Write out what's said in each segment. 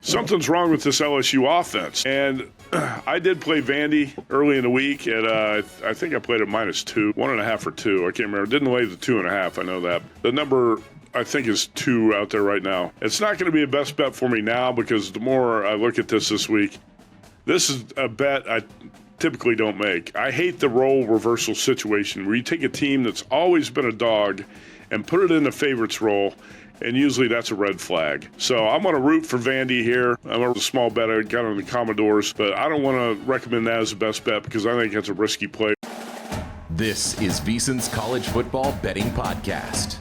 something's wrong with this LSU offense. And I did play Vandy early in the week at, I think I played at -2, 1.5 or 2. I can't remember. Didn't lay the 2.5. I know that. The number, I think, is 2 out there right now. It's not going to be a best bet for me now because the more I look at this week, this is a bet I typically don't make. I hate the role reversal situation where you take a team that's always been a dog and put it in the favorites role, and usually that's a red flag. So I'm going to root for Vandy here. I'm a small bet I got on the Commodores, but I don't want to recommend that as the best bet because I think that's a risky play. This is VSiN's College Football Betting Podcast.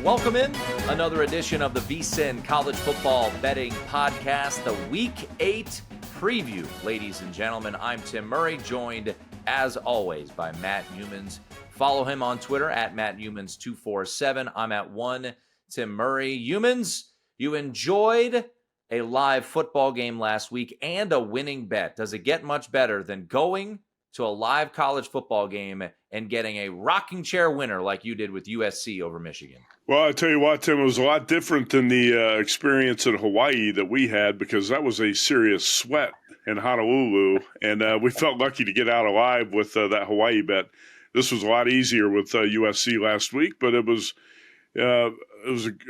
Welcome in another edition of the VSiN College Football Betting Podcast, the Week 8 preview. Ladies and gentlemen, I'm Tim Murray, joined as always by Matt Youmans. Follow him on Twitter at MattYoumans247. I'm at 1 Tim Murray. Youmans, you enjoyed a live football game last week and a winning bet. Does it get much better than going to a live college football game and getting a rocking chair winner like you did with USC over Michigan? Well, I tell you what, Tim, it was a lot different than the experience in Hawaii that we had because that was a serious sweat in Honolulu, and we felt lucky to get out alive with that Hawaii bet. This was a lot easier with USC last week, but it was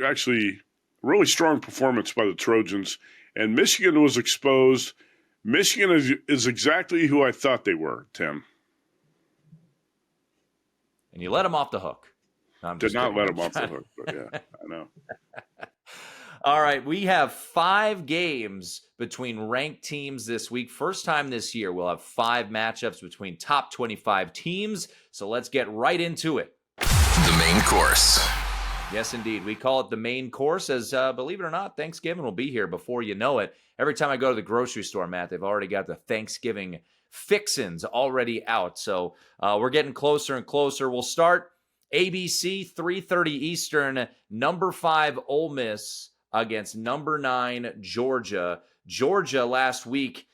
actually a really strong performance by the Trojans, and Michigan was exposed. Michigan is exactly who I thought they were, Tim. And you let them off the hook. No, Did not let them off the hook, but yeah, I know. All right, we have 5 games between ranked teams this week. First time this year, we'll have 5 matchups between top 25 teams. So let's get right into it. The main course. Yes, indeed. We call it the main course as, believe it or not, Thanksgiving will be here before you know it. Every time I go to the grocery store, Matt, they've already got the Thanksgiving fixins already out. So we're getting closer and closer. We'll start ABC, 3:30 Eastern, number 5 Ole Miss against number 9 Georgia. Georgia last week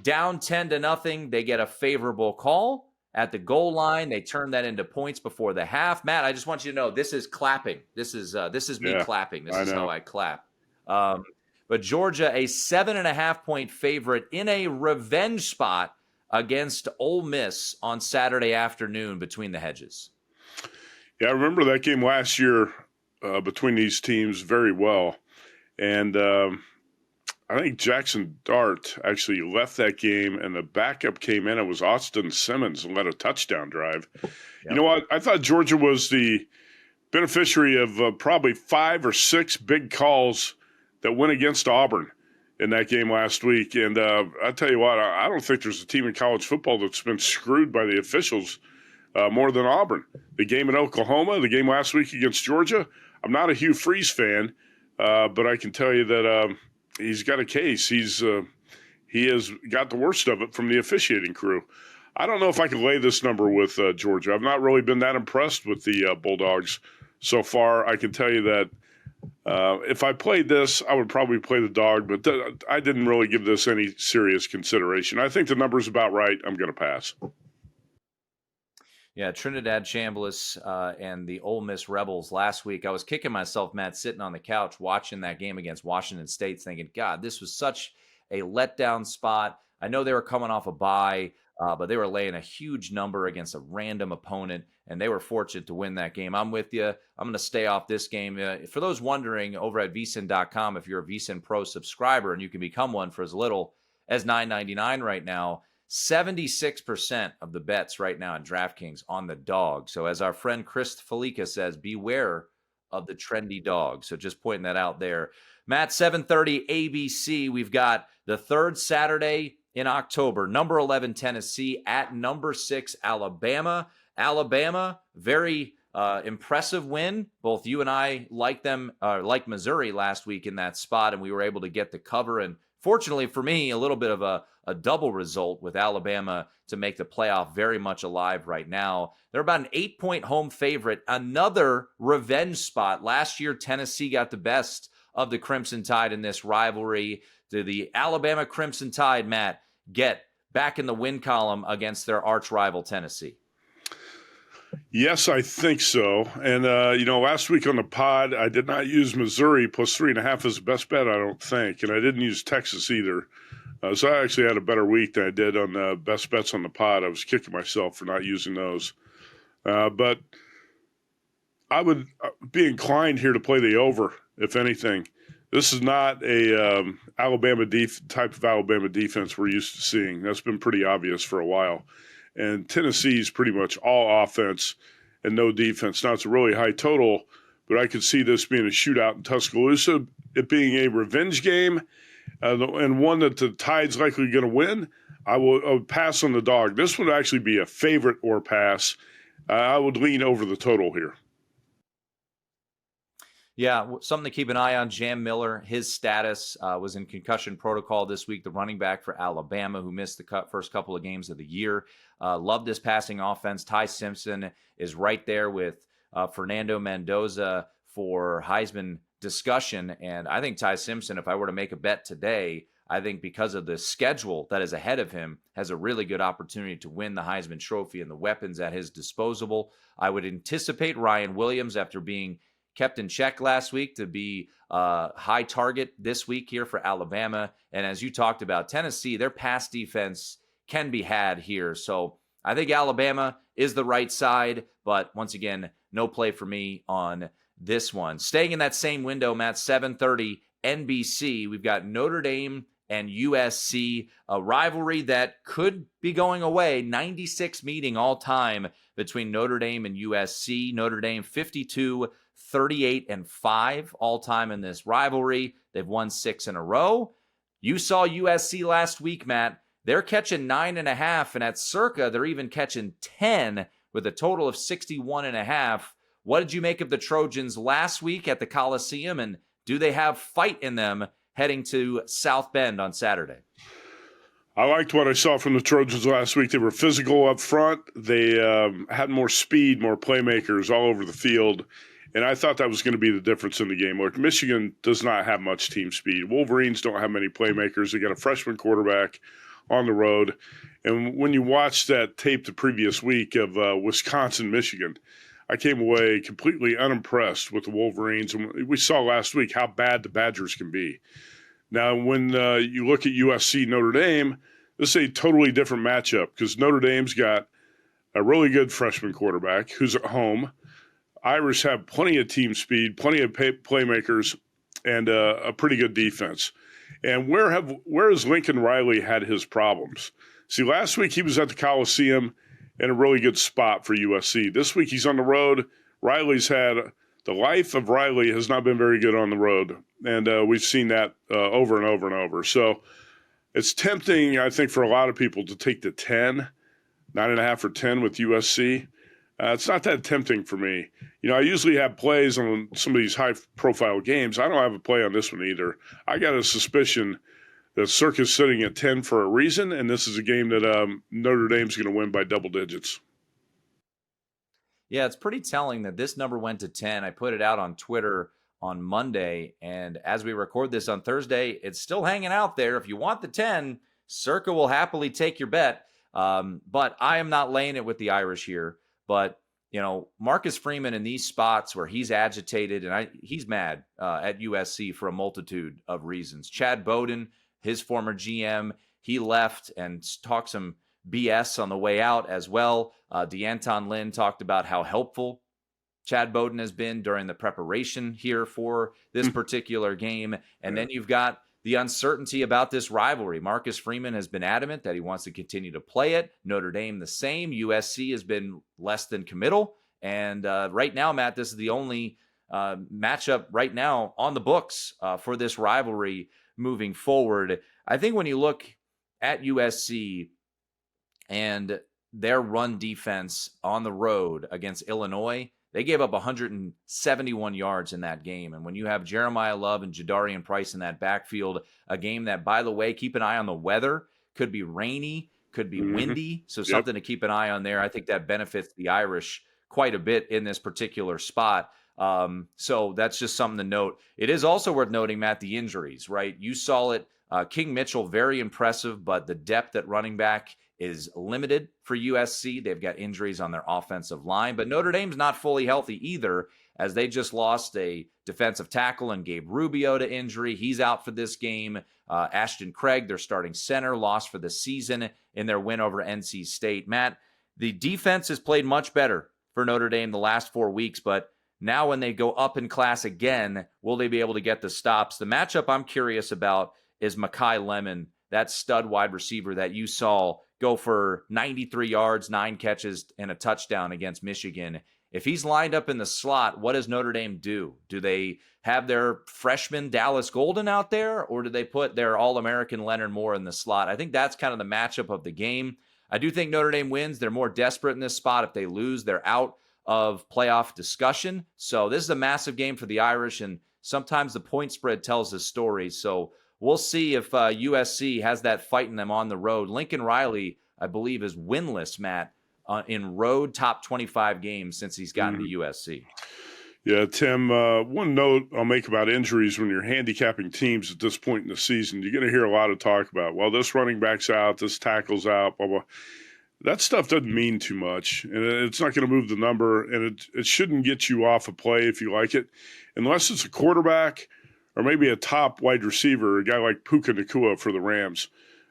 down 10-0. They get a favorable call at the goal line. They turn that into points before the half. Matt, I just want you to know this is clapping. This is me clapping. This is how I clap. But Georgia, a 7.5-point favorite in a revenge spot against Ole Miss on Saturday afternoon between the hedges. Yeah, I remember that game last year between these teams very well. And I think Jackson Dart actually left that game, and the backup came in. It was Austin Simmons and led a touchdown drive. Yep. You know what? I thought Georgia was the beneficiary of probably 5 or 6 big calls that went against Auburn in that game last week. And I tell you what, I don't think there's a team in college football that's been screwed by the officials more than Auburn. The game in Oklahoma, the game last week against Georgia, I'm not a Hugh Freeze fan, but I can tell you that he's got a case. He has got the worst of it from the officiating crew. I don't know if I can lay this number with Georgia. I've not really been that impressed with the Bulldogs so far. I can tell you that if I played this, I would probably play the dog, but I didn't really give this any serious consideration. I think the number's about right. I'm going to pass. Yeah, Trinidad Chambliss and the Ole Miss Rebels last week. I was kicking myself, Matt, sitting on the couch watching that game against Washington State thinking, God, this was such a letdown spot. I know they were coming off a bye, but they were laying a huge number against a random opponent, and they were fortunate to win that game. I'm with you. I'm going to stay off this game. For those wondering, over at VSiN.com, if you're a VSiN Pro subscriber, and you can become one for as little as $9.99 right now, 76% of the bets right now in DraftKings on the dog. So as our friend Chris Felica says, beware of the trendy dog. So just pointing that out there. Matt, 7:30 ABC. We've got the third Saturday in October. Number 11 Tennessee at number 6 Alabama. Alabama, very impressive win. Both you and I like them, like Missouri last week in that spot, and we were able to get the cover. And fortunately for me, a little bit of a double result with Alabama to make the playoff very much alive right now. They're about an 8-point home favorite. Another revenge spot. Last year, Tennessee got the best of the Crimson Tide in this rivalry. Do the Alabama Crimson Tide, Matt, get back in the win column against their arch rival Tennessee? Yes, I think so. And, last week on the pod, I did not use Missouri plus 3.5 as the best bet, I don't think. And I didn't use Texas either. So I actually had a better week than I did on the best bets on the pod. I was kicking myself for not using those. But I would be inclined here to play the over, if anything. This is not a type of Alabama defense we're used to seeing. That's been pretty obvious for a while. And Tennessee's pretty much all offense and no defense. Now, it's a really high total, but I could see this being a shootout in Tuscaloosa, it being a revenge game, and one that the Tide's likely going to win. I would pass on the dog. This would actually be a favorite or pass. I would lean over the total here. Yeah, something to keep an eye on. Jam Miller, his status was in concussion protocol this week, the running back for Alabama who missed the first couple of games of the year. Love this passing offense. Ty Simpson is right there with Fernando Mendoza for Heisman discussion. And I think Ty Simpson, if I were to make a bet today, I think because of the schedule that is ahead of him, has a really good opportunity to win the Heisman Trophy and the weapons at his disposal. I would anticipate Ryan Williams, after being kept in check last week, to be a high target this week here for Alabama. And as you talked about, Tennessee, their pass defense can be had here. So I think Alabama is the right side, but once again, no play for me on this one. Staying in that same window, Matt, 7:30 NBC, we've got Notre Dame and USC, a rivalry that could be going away. 96 meeting all time between Notre Dame and USC. Notre Dame 52-38-5 all time in this rivalry. They've won 6 in a row. You saw USC last week, Matt. They're catching 9.5, and at Circa, they're even catching 10 with a total of 61.5. What did you make of the Trojans last week at the Coliseum, and do they have fight in them heading to South Bend on Saturday? I liked what I saw from the Trojans last week. They were physical up front. They had more speed, more playmakers all over the field. And I thought that was going to be the difference in the game. Look, Michigan does not have much team speed. Wolverines don't have many playmakers. They got a freshman quarterback on the road. And when you watch that tape the previous week of Wisconsin, Michigan, I came away completely unimpressed with the Wolverines. And we saw last week how bad the Badgers can be. Now, when you look at USC Notre Dame, this is a totally different matchup because Notre Dame's got a really good freshman quarterback who's at home. Irish have plenty of team speed, plenty of playmakers, and a pretty good defense. And where has Lincoln Riley had his problems? See, last week he was at the Coliseum in a really good spot for USC. This week he's on the road. The life of Riley has not been very good on the road, and we've seen that over and over and over. So it's tempting, I think, for a lot of people to take the 9.5 or 10 with USC. It's not that tempting for me. I usually have plays on some of these high-profile games. I don't have a play on this one either. I got a suspicion that Circa's sitting at 10 for a reason, and this is a game that Notre Dame's going to win by double digits. Yeah, it's pretty telling that this number went to 10. I put it out on Twitter on Monday, and as we record this on Thursday, it's still hanging out there. If you want the 10, Circa will happily take your bet, but I am not laying it with the Irish here. But, Marcus Freeman in these spots where he's agitated and he's mad at USC for a multitude of reasons. Chad Bowden, his former GM, he left and talked some BS on the way out as well. DeAnton Lynn talked about how helpful Chad Bowden has been during the preparation here for this particular game. And then you've got the uncertainty about this rivalry. Marcus Freeman has been adamant that he wants to continue to play it. Notre Dame the same. USC has been less than committal. And right now, Matt, this is the only matchup right now on the books for this rivalry moving forward. I think when you look at USC and their run defense on the road against Illinois, they gave up 171 yards in that game. And when you have Jeremiah Love and Jadarian Price in that backfield, a game that, by the way, keep an eye on the weather, could be rainy, could be windy. So something to keep an eye on there. I think that benefits the Irish quite a bit in this particular spot. So that's just something to note. It is also worth noting, Matt, the injuries, right? You saw it. King Mitchell, very impressive, but the depth at running back is limited for USC. They've got injuries on their offensive line, but Notre Dame's not fully healthy either, as they just lost a defensive tackle and Gabe Rubio to injury. He's out for this game. Ashton Craig, their starting center, lost for the season in their win over NC State. Matt, the defense has played much better for Notre Dame the last 4 weeks, but now when they go up in class again, will they be able to get the stops? The matchup I'm curious about is Mekhi Lemon, that stud wide receiver that you saw go for 93 yards, 9 catches, and a touchdown against Michigan. If he's lined up in the slot, what does Notre Dame do? Do they have their freshman Dallas Golden out there, or do they put their All-American Leonard Moore in the slot? I think that's kind of the matchup of the game. I do think Notre Dame wins. They're more desperate in this spot. If they lose, they're out of playoff discussion. So this is a massive game for the Irish, and sometimes the point spread tells the story. So we'll see if USC has that fight in them on the road. Lincoln Riley, I believe, is winless, Matt, in road top 25 games since he's gotten to USC. Yeah, Tim, one note I'll make about injuries when you're handicapping teams at this point in the season, you're going to hear a lot of talk about, well, this running back's out, this tackle's out, blah, blah. That stuff doesn't mean too much, and it's not going to move the number, and it shouldn't get you off a play if you like it, unless it's a quarterback or maybe a top wide receiver, a guy like Puka Nacua for the Rams.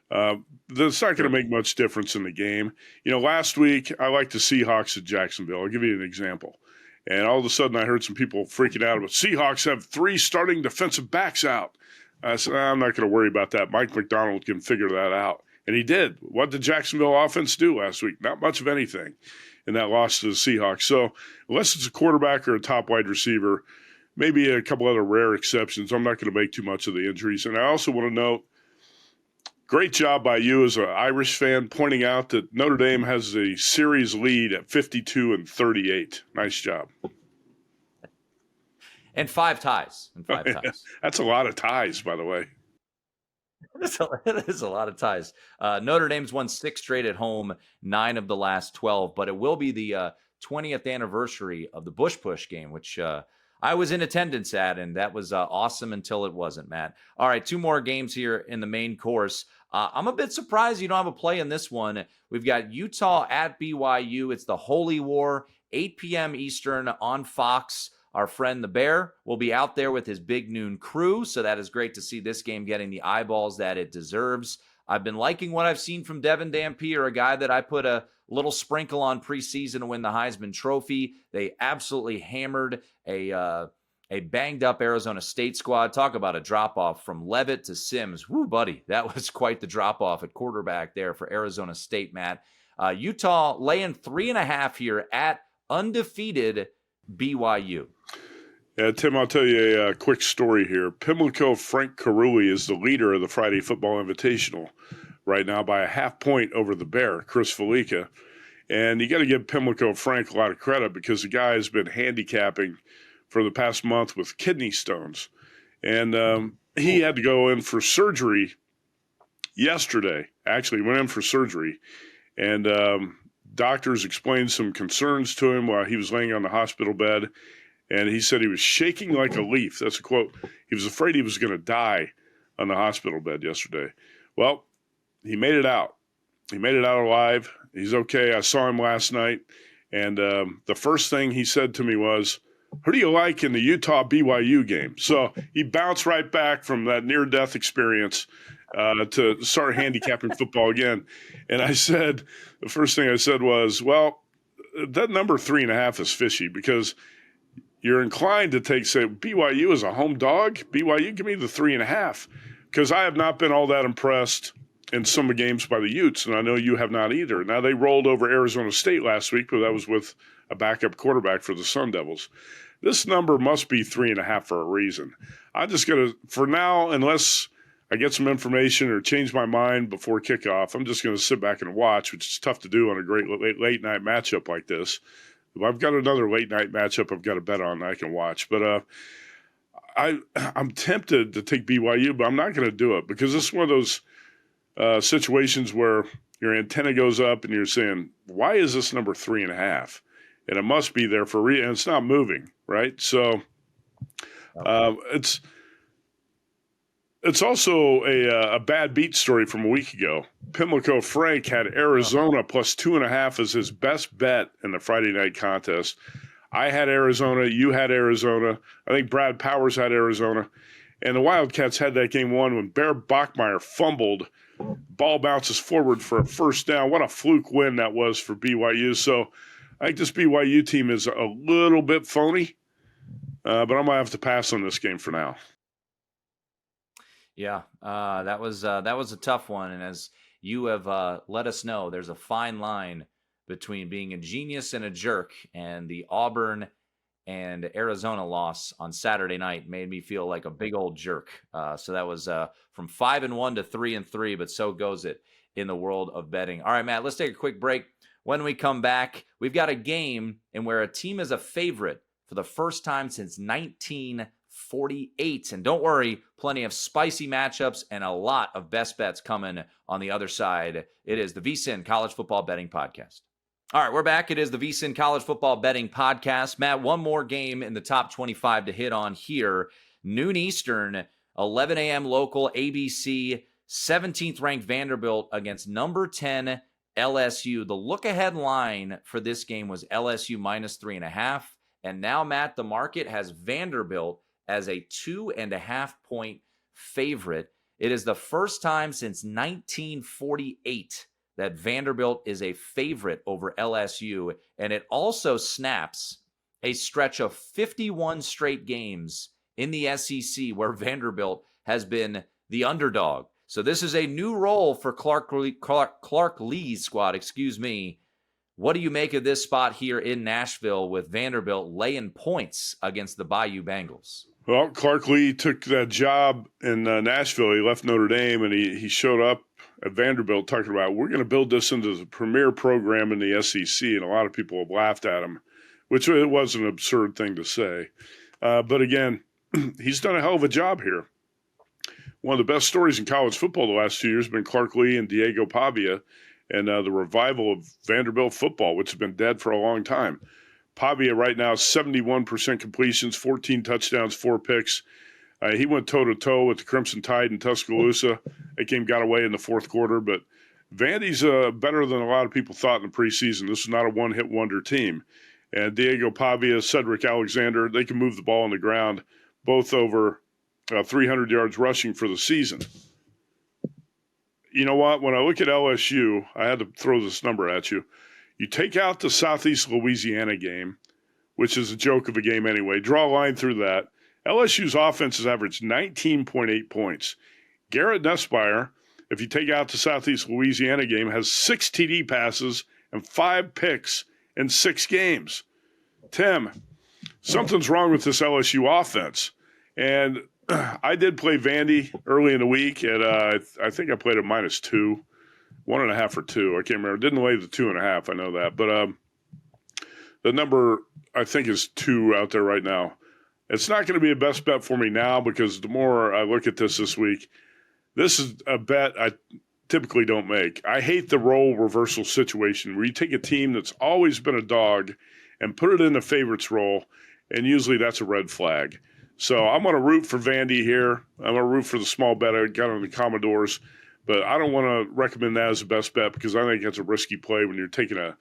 That's not going to make much difference in the game. You know, last week I liked the Seahawks at Jacksonville. I'll give you an example. And all of a sudden I heard some people freaking out about Seahawks have 3 starting defensive backs out. I said, I'm not going to worry about that. Mike McDonald can figure that out. And he did. What did Jacksonville offense do last week? Not much of anything in that loss to the Seahawks. So unless it's a quarterback or a top wide receiver, maybe a couple other rare exceptions, I'm not going to make too much of the injuries. And I also want to note, great job by you as an Irish fan pointing out that Notre Dame has a series lead at 52-38. Nice job. And 5 ties. That's a lot of ties, by the way. It is a lot of ties. Notre Dame's won 6 straight at home, 9 of the last 12, but it will be the 20th anniversary of the Bush Push game, which I was in attendance at, and that was awesome until it wasn't, Matt. All right, 2 more games here in the main course. I'm a bit surprised you don't have a play in this one. We've got Utah at BYU. It's the Holy War, 8 p.m. Eastern on Fox. Our friend the Bear will be out there with his big noon crew, so that is great to see this game getting the eyeballs that it deserves. I've been liking what I've seen from Devin Dampier, a guy that I put a little sprinkle on preseason to win the Heisman Trophy. They absolutely hammered a banged-up Arizona State squad. Talk about a drop-off from Levitt to Sims. Woo, buddy, that was quite the drop-off at quarterback there for Arizona State, Matt. Utah laying 3.5 here at undefeated BYU. Yeah, Tim, I'll tell you a quick story here. Pimlico Frank Caruli is the leader of the Friday Football Invitational right now by a half point over the Bear, Chris Felica. And you got to give Pimlico Frank a lot of credit because the guy has been handicapping for the past month with kidney stones. And he had to go in for surgery yesterday. Actually, went in for surgery. And doctors explained some concerns to him while he was laying on the hospital bed. And he said he was shaking like a leaf. That's a quote. He was afraid he was going to die on the hospital bed yesterday. Well, he made it out. He made it out alive. He's okay. I saw him last night. And the first thing he said to me was, who do you like in the Utah BYU game? So he bounced right back from that near-death experience to start handicapping football again. And I said, the first thing I said was, well, that number 3.5 is fishy because you're inclined to say, BYU is a home dog. BYU, give me the 3.5 because I have not been all that impressed in some of the games by the Utes, and I know you have not either. Now, they rolled over Arizona State last week, but that was with a backup quarterback for the Sun Devils. This number must be 3.5 for a reason. I'm just going to, for now, unless I get some information or change my mind before kickoff, I'm just going to sit back and watch, which is tough to do on a great late night matchup like this. If I've got another late night matchup I've got to bet on, I can watch. But I'm tempted to take BYU, but I'm not going to do it because this is one of those situations where your antenna goes up and you're saying, why is this number 3.5? And it must be there for a reason. And it's not moving, right? So it's also a bad beat story from a week ago. Pimlico Frank had Arizona plus 2.5 as his best bet in the Friday night contest. I had Arizona. You had Arizona. I think Brad Powers had Arizona. And the Wildcats had that game won when Bear Bachmeier fumbled. Ball bounces forward for a first down. What a fluke win that was for BYU. So I think this BYU team is a little bit phony, but I'm going to have to pass on this game for now. Yeah, that was a tough one. And as you have let us know, there's a fine line between being a genius and a jerk, and the Auburn and Arizona loss on Saturday night made me feel like a big old jerk. So that was from 5-1 to 3-3, but so goes it in the world of betting. All right, Matt, let's take a quick break. When we come back, we've got a game in where a team is a favorite for the first time since 1948. And don't worry, plenty of spicy matchups and a lot of best bets coming on the other side. It is the VSiN College Football Betting Podcast. All right, we're back. It is the VSiN College Football Betting Podcast. Matt, one more game in the top 25 to hit on here. Noon Eastern, 11 a.m. local, ABC, 17th ranked Vanderbilt against number 10 LSU. The look-ahead line for this game was LSU minus 3.5. And now, Matt, the market has Vanderbilt as a 2.5-point favorite. It is the first time since 1948 that Vanderbilt is a favorite over LSU, and it also snaps a stretch of 51 straight games in the SEC where Vanderbilt has been the underdog. So this is a new role for Clark Lee's squad, What do you make of this spot here in Nashville with Vanderbilt laying points against the Bayou Bengals? Well, Clark Lee took that job in Nashville. He left Notre Dame, and he showed up at Vanderbilt talking about, we're going to build this into the premier program in the SEC, and a lot of people have laughed at him, which it was an absurd thing to say. But again, he's done a hell of a job here. One of the best stories in college football the last 2 years has been Clark Lee and Diego Pavia and the revival of Vanderbilt football, which has been dead for a long time. Pavia right now, 71% completions, 14 touchdowns, 4 picks. He went toe-to-toe with the Crimson Tide in Tuscaloosa. That game got away in the fourth quarter, but Vandy's better than a lot of people thought in the preseason. This is not a one-hit wonder team. And Diego Pavia, Cedric Alexander, they can move the ball on the ground, both over 300 yards rushing for the season. You know what? When I look at LSU, I had to throw this number at you. You take out the Southeast Louisiana game, which is a joke of a game anyway. Draw a line through that. LSU's offense has averaged 19.8 points. Garrett Nussmeier, if you take out the Southeast Louisiana game, has 6 TD passes and 5 picks in 6 games. Tim, something's wrong with this LSU offense. And I did play Vandy early in the week, and I think I played at -2, 1.5 or 2. I can't remember. Didn't lay the 2.5. I know that. But the number, I think, is 2 out there right now. It's not going to be a best bet for me now because the more I look at this week, this is a bet I typically don't make. I hate the role reversal situation where you take a team that's always been a dog and put it in the favorites role, and usually that's a red flag. So I'm going to root for Vandy here. I'm going to root for the small bet I got on the Commodores, but I don't want to recommend that as a best bet because I think that's a risky play when you're taking a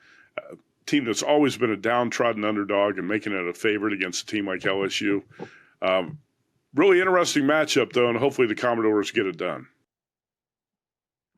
team that's always been a downtrodden underdog and making it a favorite against a team like LSU. Really interesting matchup, though, and hopefully the Commodores get it done.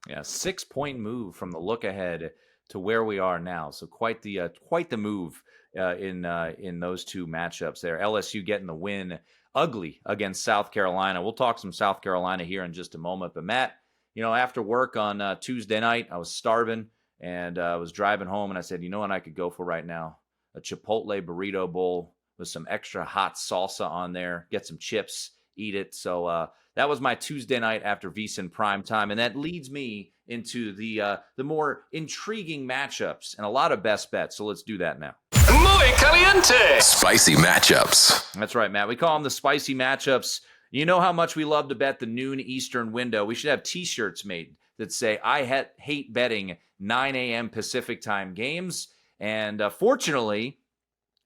Yeah, 6-point move from the look ahead to where we are now. So quite the move in those two matchups there. LSU getting the win ugly against South Carolina. We'll talk some South Carolina here in just a moment. But Matt, after work on Tuesday night, I was starving. And I was driving home, and I said, you know what I could go for right now? A Chipotle burrito bowl with some extra hot salsa on there. Get some chips, eat it. So that was my Tuesday night after VSiN prime time, and that leads me into the more intriguing matchups and a lot of best bets. So let's do that now. Muy caliente. Spicy matchups. That's right, Matt. We call them the spicy matchups. You know how much we love to bet the noon Eastern window. We should have T-shirts made that say, I hate betting 9 a.m. Pacific time games. And fortunately,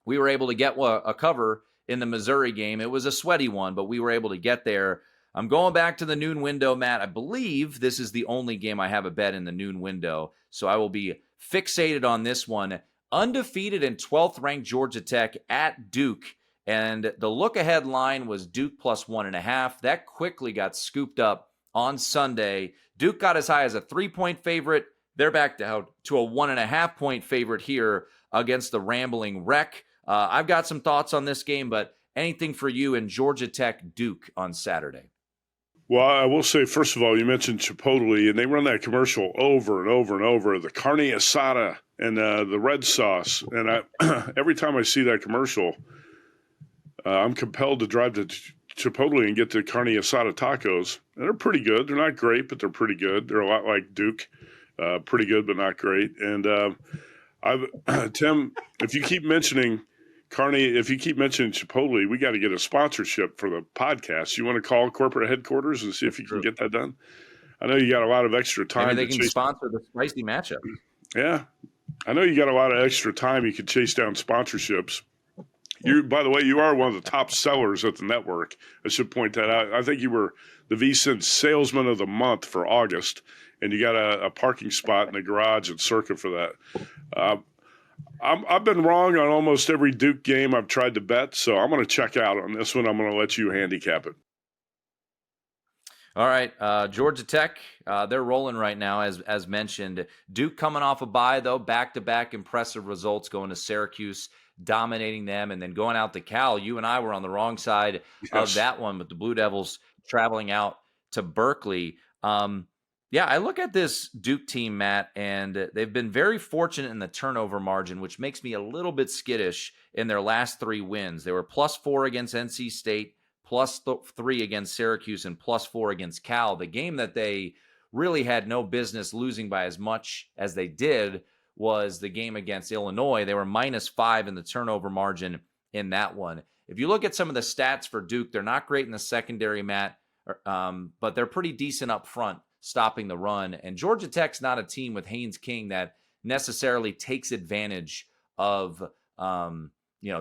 we were able to get a cover in the Missouri game. It was a sweaty one, but we were able to get there. I'm going back to the noon window, Matt. I believe this is the only game I have a bet in the noon window, so I will be fixated on this one. Undefeated and 12th ranked Georgia Tech at Duke. And the look-ahead line was Duke plus 1.5. That quickly got scooped up on Sunday. Duke got as high as a 3-point favorite. They're back down to a 1.5-point favorite here against the Rambling Wreck. I've got some thoughts on this game, but anything for you in Georgia Tech Duke on Saturday? Well, I will say, first of all, you mentioned Chipotle, and they run that commercial over and over and over, the carne asada and the red sauce. And every time I see that commercial, I'm compelled to drive to Chipotle and get the carne asada tacos. And they're pretty good. They're not great, but they're pretty good. They're a lot like Duke. Pretty good, but not great. And Tim, if you keep mentioning Chipotle, we got to get a sponsorship for the podcast. You want to call corporate headquarters and see if you can get that done? I know you got a lot of extra time. Maybe they can sponsor the spicy matchup. Yeah. I know you got a lot of extra time. You could chase down sponsorships. By the way, you are one of the top sellers at the network. I should point that out. I think you were the VSiN Salesman of the Month for August, and you got a parking spot in the garage at Circa for that. I've been wrong on almost every Duke game I've tried to bet, so I'm going to check out on this one. I'm going to let you handicap it. All right, Georgia Tech, they're rolling right now, as mentioned. Duke coming off a bye, though, back-to-back impressive results, going to Syracuse, dominating them, and then going out to Cal. You and I were on the wrong side of that one, with the Blue Devils traveling out to Berkeley. Yeah, I look at this Duke team, Matt, and they've been very fortunate in the turnover margin, which makes me a little bit skittish in their last 3 wins. They were +4 against NC State, +3 against Syracuse, and +4 against Cal. The game that they really had no business losing by as much as they did was the game against Illinois. They were -5 in the turnover margin in that one. If you look at some of the stats for Duke, they're not great in the secondary, Matt, but they're pretty decent up front, stopping the run. And Georgia Tech's not a team with Haynes King that necessarily takes advantage of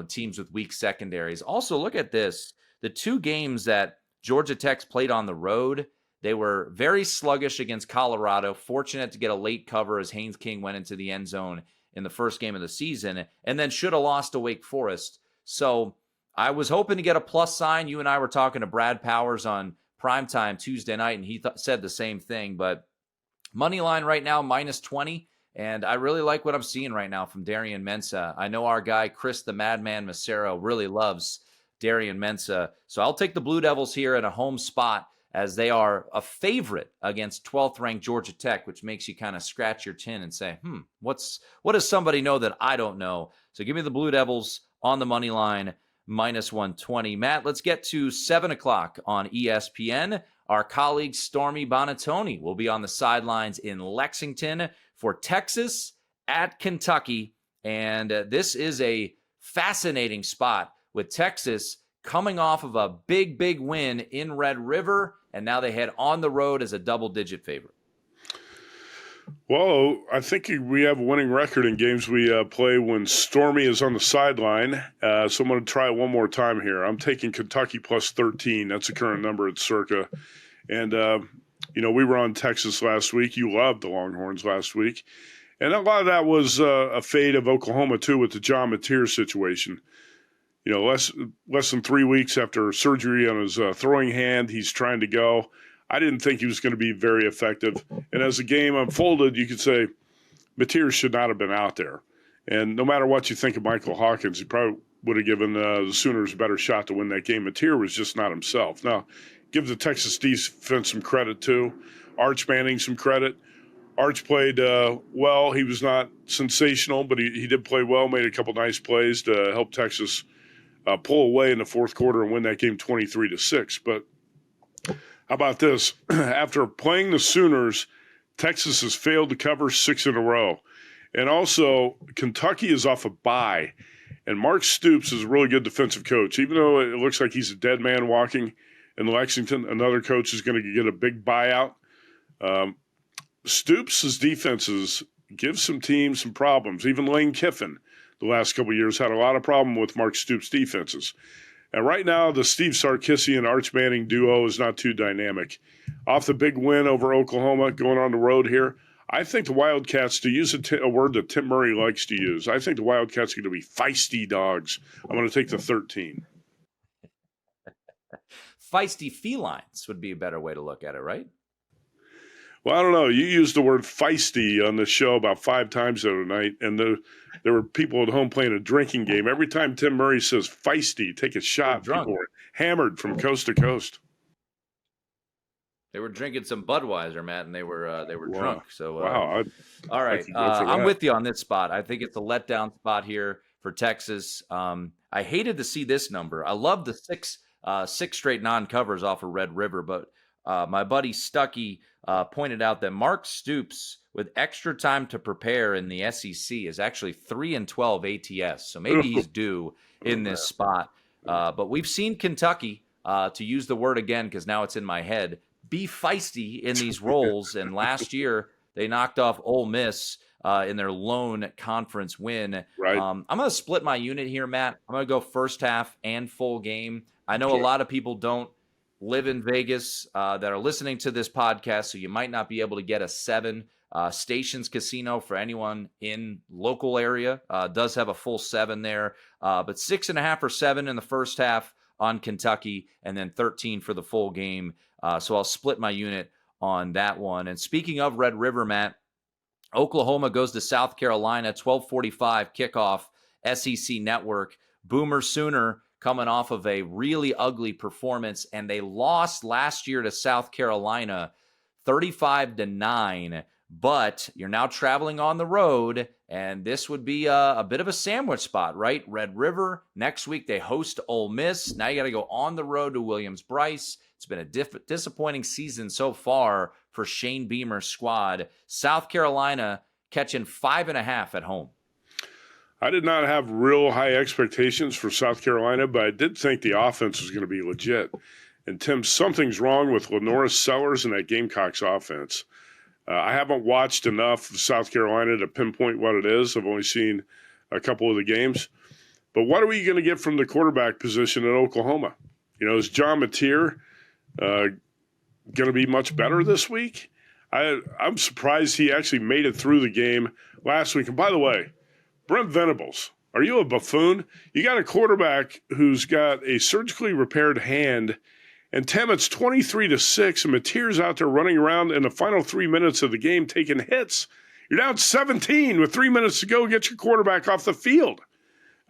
teams with weak secondaries. Also, look at this. The 2 games that Georgia Tech's played on the road, they were very sluggish against Colorado, fortunate to get a late cover as Haynes King went into the end zone in the first game of the season, and then should have lost to Wake Forest. So I was hoping to get a plus sign. You and I were talking to Brad Powers on primetime Tuesday night, and he said the same thing. But money line right now, -20, and I really like what I'm seeing right now from Darian Mensah. I know our guy, Chris the Madman Macero, really loves Darian Mensah. So I'll take the Blue Devils here in a home spot, as they are a favorite against 12th ranked Georgia Tech, which makes you kind of scratch your chin and say, what does somebody know that I don't know? So give me the Blue Devils on the money line, -120. Matt, let's get to 7 o'clock on ESPN. Our colleague Stormy Bonatoni will be on the sidelines in Lexington for Texas at Kentucky. And this is a fascinating spot with Texas coming off of a big win in Red River, and now they head on the road as a double-digit favorite. Well, I think we have a winning record in games we play when Stormy is on the sideline. So I'm going to try it one more time here. I'm taking Kentucky +13. That's the current number at Circa. And, we were on Texas last week. You loved the Longhorns last week. And a lot of that was a fade of Oklahoma, too, with the John Mateer situation. Less than 3 weeks after surgery on his throwing hand, he's trying to go. I didn't think he was going to be very effective. And as the game unfolded, you could say Mateer should not have been out there. And no matter what you think of Michael Hawkins, he probably would have given the Sooners a better shot to win that game. Mateer was just not himself. Now, give the Texas defense some credit, too. Arch Manning some credit. Arch played well. He was not sensational, but he did play well, made a couple nice plays to help Texas pull away in the fourth quarter and win that game 23-6. But how about this? After playing the Sooners, Texas has failed to cover 6 in a row. And also, Kentucky is off a bye. And Mark Stoops is a really good defensive coach. Even though it looks like he's a dead man walking in Lexington, another coach is going to get a big buyout. Stoops' defenses give some teams some problems. Even Lane Kiffin, the last couple of years, had a lot of problem with Mark Stoops' defenses. And right now, the Steve Sarkisian Arch Manning duo is not too dynamic. Off the big win over Oklahoma, going on the road here, I think the Wildcats, to use a word that Tim Murray likes to use, I think the Wildcats are going to be feisty dogs. I'm going to take the 13. Feisty felines would be a better way to look at it, right? Well, I don't know. You used the word feisty on the show about 5 times the other night, and there were people at home playing a drinking game. Every time Tim Murray says feisty, take a shot. People were hammered from coast to coast. They were drinking some Budweiser, Matt, and they were drunk. So wow. All right, I'm with you on this spot. I think it's a letdown spot here for Texas. I hated to see this number. I love the six straight non-covers off of Red River, but my buddy Stuckey pointed out that Mark Stoops, with extra time to prepare in the SEC, is actually 3-12 ATS. So maybe he's due in this spot. But we've seen Kentucky, to use the word again because now it's in my head, be feisty in these roles. And last year they knocked off Ole Miss in their lone conference win. Right. I'm going to split my unit here, Matt. I'm going to go first half and full game. I know a lot of people don't live in Vegas that are listening to this podcast, so you might not be able to get a 7. Stations Casino, for anyone in local area, does have a full 7 there, but 6.5 or 7 in the first half on Kentucky, and then 13 for the full game. So I'll split my unit on that one. And speaking of Red River, Matt, Oklahoma goes to South Carolina, 12:45 kickoff, SEC Network. Boomer Sooner coming off of a really ugly performance, and they lost last year to South Carolina 35-9. But you're now traveling on the road, and this would be a bit of a sandwich spot, right? Red River, next week they host Ole Miss. Now you got to go on the road to Williams-Brice. It's been a disappointing season so far for Shane Beamer's squad. South Carolina catching 5.5 at home. I did not have real high expectations for South Carolina, but I did think the offense was going to be legit. And, Tim, something's wrong with Lenora Sellers and that Gamecocks offense. I haven't watched enough of South Carolina to pinpoint what it is. I've only seen a couple of the games. But what are we going to get from the quarterback position at Oklahoma? Is John Mateer going to be much better this week? I'm surprised he actually made it through the game last week. And by the way, Brent Venables, are you a buffoon? You got a quarterback who's got a surgically repaired hand, and Tim, it's 23-6, and Mateer's out there running around in the final 3 minutes of the game taking hits. You're down 17 with 3 minutes to go. Get your quarterback off the field.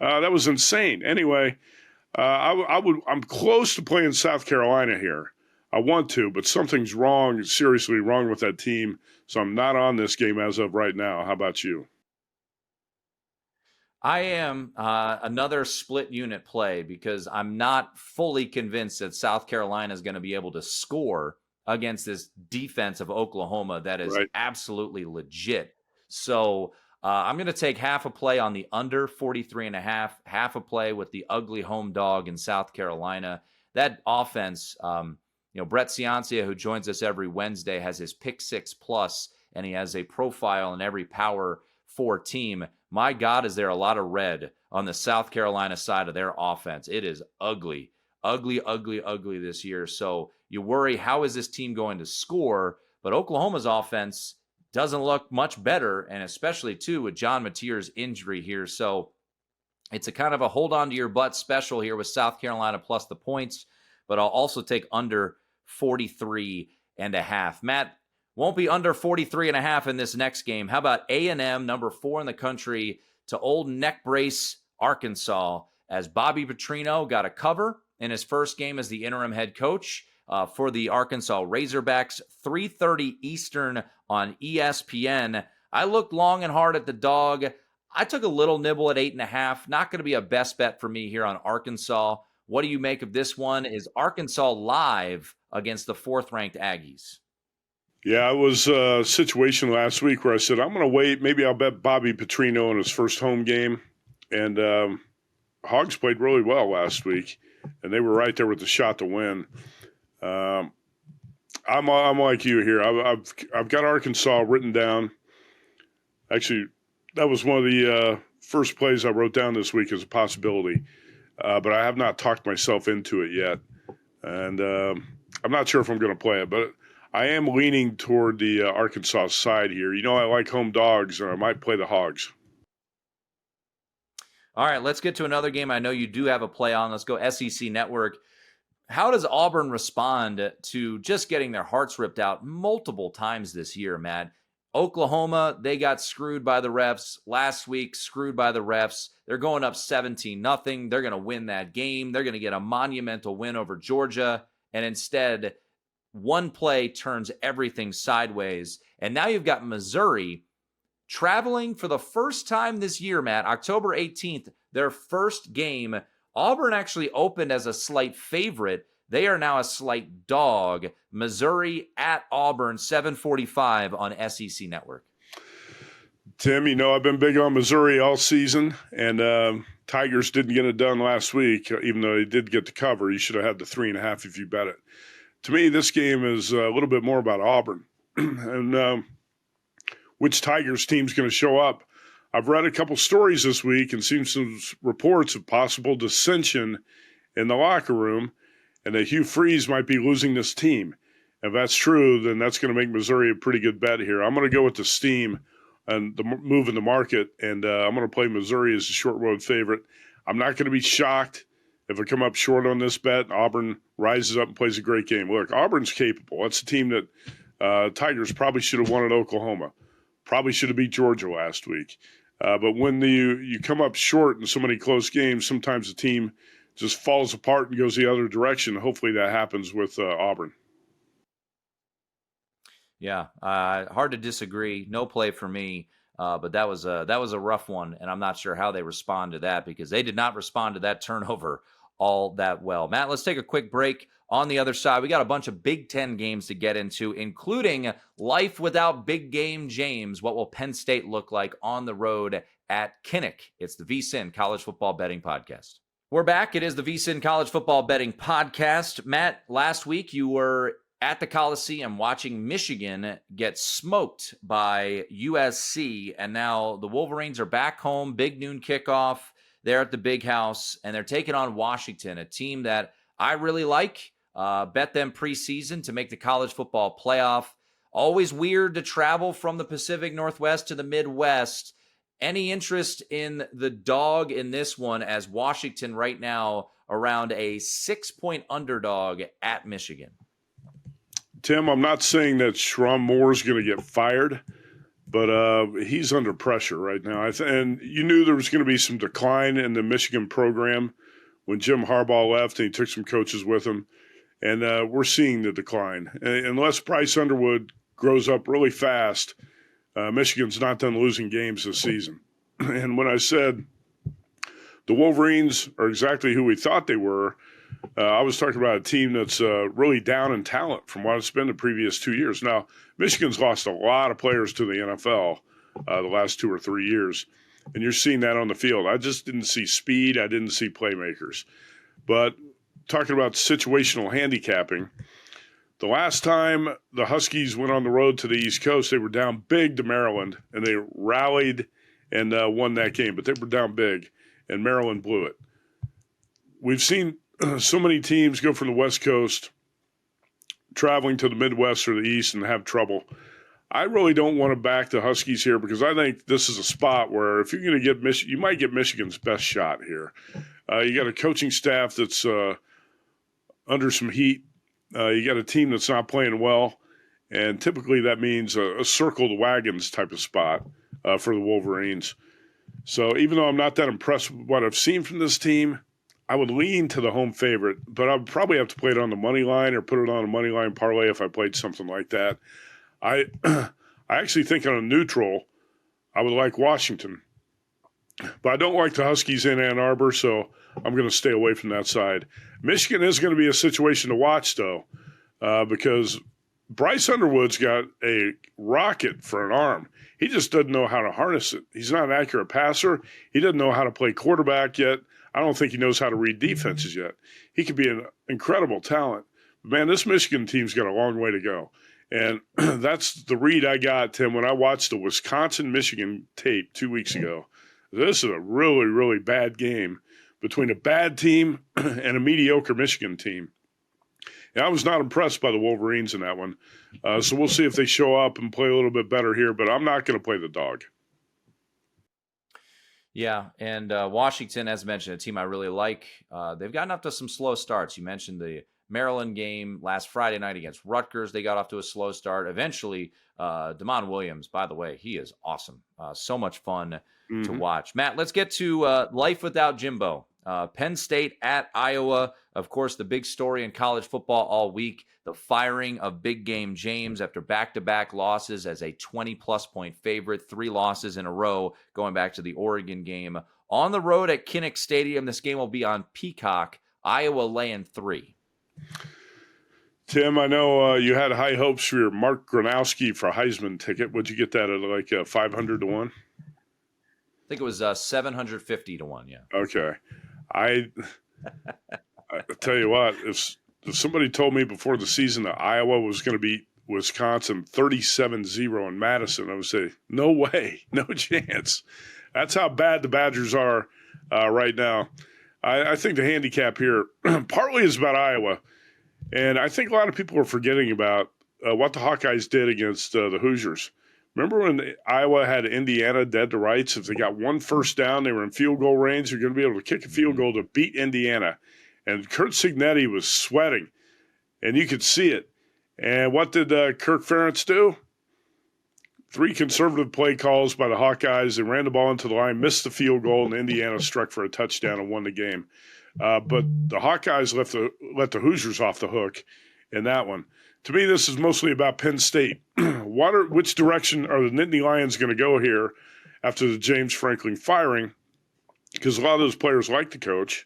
That was insane. Anyway, I'm close to playing South Carolina here. I want to, but something's wrong, seriously wrong with that team, so I'm not on this game as of right now. How about you? I am another split unit play because I'm not fully convinced that South Carolina is going to be able to score against this defense of Oklahoma that is absolutely legit. So I'm going to take half a play on the under 43.5, half a play with the ugly home dog in South Carolina. That offense, Brett Ciancia, who joins us every Wednesday, has his pick 6 plus, and he has a profile in every Power 4 team. My God, is there a lot of red on the South Carolina side of their offense. It is ugly this year. So you worry, how is this team going to score? But Oklahoma's offense doesn't look much better, and especially, too, with John Mateer's injury here. So it's a kind of a hold on to your butt special here with South Carolina plus the points, but I'll also take under 43.5. Matt, won't be under 43.5 in this next game. How about A&M, number 4 in the country, to old neck brace Arkansas, as Bobby Petrino got a cover in his first game as the interim head coach for the Arkansas Razorbacks, 3:30 Eastern on ESPN. I looked long and hard at the dog. I took a little nibble at 8.5. Not going to be a best bet for me here on Arkansas. What do you make of this one? Is Arkansas live against the 4th-ranked Aggies? Yeah, it was a situation last week where I said, I'm going to wait. Maybe I'll bet Bobby Petrino in his first home game. And Hogs played really well last week, and they were right there with the shot to win. I'm like you here. I've got Arkansas written down. Actually, that was one of the first plays I wrote down this week as a possibility. but I have not talked myself into it yet. And I'm not sure if I'm going to play it, but I am leaning toward the Arkansas side here. I like home dogs, and I might play the Hogs. All right, let's get to another game. I know you do have a play on. Let's go SEC Network. How does Auburn respond to just getting their hearts ripped out multiple times this year, Matt? Oklahoma, they got screwed by the refs. Last week, screwed by the refs. They're going up 17-0. They're going to win that game. They're going to get a monumental win over Georgia. And instead, one play turns everything sideways. And now you've got Missouri traveling for the first time this year, Matt, October 18th, their first game. Auburn actually opened as a slight favorite. They are now a slight dog. Missouri at Auburn, 7:45 on SEC Network. Tim, I've been big on Missouri all season, and Tigers didn't get it done last week, even though they did get the cover. You should have had the 3.5 if you bet it. To me, this game is a little bit more about Auburn and which Tigers team's going to show up. I've read a couple stories this week and seen some reports of possible dissension in the locker room, and that Hugh Freeze might be losing this team. If that's true, then that's going to make Missouri a pretty good bet here. I'm going to go with the steam and the move in the market, and I'm going to play Missouri as a short road favorite. I'm not going to be shocked if I come up short on this bet. Auburn rises up and plays a great game. Look, Auburn's capable. That's a team that Tigers probably should have won at Oklahoma. Probably should have beat Georgia last week. But when you come up short in so many close games, sometimes the team just falls apart and goes the other direction. Hopefully that happens with Auburn. Yeah, hard to disagree. No play for me, but that was a rough one, and I'm not sure how they respond to that because they did not respond to that turnover all that well. Matt, let's take a quick break. On the other side, we got a bunch of Big Ten games to get into, including life without Big Game James. What will Penn State look like on the road at Kinnick? It's the VSiN College Football Betting Podcast. We're back. It is the VSiN College Football Betting Podcast. Matt, last week you were at the Coliseum watching Michigan get smoked by USC, and now the Wolverines are back home. Big noon kickoff. They're at the Big House, and they're taking on Washington, a team that I really like. Bet them preseason to make the college football playoff. Always weird to travel from the Pacific Northwest to the Midwest. Any interest in the dog in this one, as Washington right now around a 6-point underdog at Michigan? Tim, I'm not saying that Shrum Moore's going to get fired, but he's under pressure right now. And you knew there was going to be some decline in the Michigan program when Jim Harbaugh left and he took some coaches with him. And we're seeing the decline. Unless Bryce Underwood grows up really fast, Michigan's not done losing games this season. And when I said the Wolverines are exactly who we thought they were, I was talking about a team that's really down in talent from what it's been the previous 2 years. Now, Michigan's lost a lot of players to the NFL the last 2 or 3 years, and you're seeing that on the field. I just didn't see speed. I didn't see playmakers. But talking about situational handicapping, the last time the Huskies went on the road to the East Coast, they were down big to Maryland, and they rallied and won that game. But they were down big, and Maryland blew it. We've seen so many teams go from the West Coast traveling to the Midwest or the East and have trouble. I really don't want to back the Huskies here because I think this is a spot where if you're going to get you might get Michigan's best shot here. You got a coaching staff that's under some heat. You got a team that's not playing well, and typically that means a circle the wagons type of spot for the Wolverines. So even though I'm not that impressed with what I've seen from this team, I would lean to the home favorite, but I would probably have to play it on the money line or put it on a money line parlay if I played something like that. I actually think on a neutral, I would like Washington, but I don't like the Huskies in Ann Arbor, so I'm going to stay away from that side. Michigan is going to be a situation to watch, though, because Bryce Underwood's got a rocket for an arm. He just doesn't know how to harness it. He's not an accurate passer. He doesn't know how to play quarterback yet. I don't think he knows how to read defenses yet. He could be an incredible talent. Man, this Michigan team's got a long way to go. And that's the read I got, Tim, when I watched the Wisconsin-Michigan tape 2 weeks ago. This is a really, really bad game between a bad team and a mediocre Michigan team. And I was not impressed by the Wolverines in that one. So we'll see if they show up and play a little bit better here, but I'm not going to play the dog. Yeah, and Washington, as mentioned, a team I really like. They've gotten off to some slow starts. You mentioned the Maryland game last Friday night against Rutgers. They got off to a slow start. Eventually, Damon Williams, by the way, he is awesome. So much fun to watch. Matt, let's get to life without Jimbo. Penn State at Iowa. Of course, the big story in college football all week, the firing of Big Game James after back-to-back losses as a 20-plus point favorite, 3 losses in a row going back to the Oregon game. On the road at Kinnick Stadium, this game will be on Peacock. Iowa laying 3. Tim, I know you had high hopes for your Mark Gronowski for a Heisman ticket. Would you get that at like 500 to 1? I think it was 750 to 1, yeah. Okay. I tell you what, if somebody told me before the season that Iowa was going to beat Wisconsin 37-0 in Madison, I would say, no way, no chance. That's how bad the Badgers are right now. I think the handicap here partly is about Iowa, and I think a lot of people are forgetting about what the Hawkeyes did against the Hoosiers. Remember when Iowa had Indiana dead to rights? If they got 1 first down, they were in field goal range. They're going to be able to kick a field goal to beat Indiana. And Kurt Cignetti was sweating, and you could see it. And what did Kirk Ferentz do? 3 conservative play calls by the Hawkeyes. They ran the ball into the line, missed the field goal, and Indiana struck for a touchdown and won the game. But the Hawkeyes let the Hoosiers off the hook in that one. To me, this is mostly about Penn State. Which direction are the Nittany Lions going to go here after the James Franklin firing? Because a lot of those players like the coach,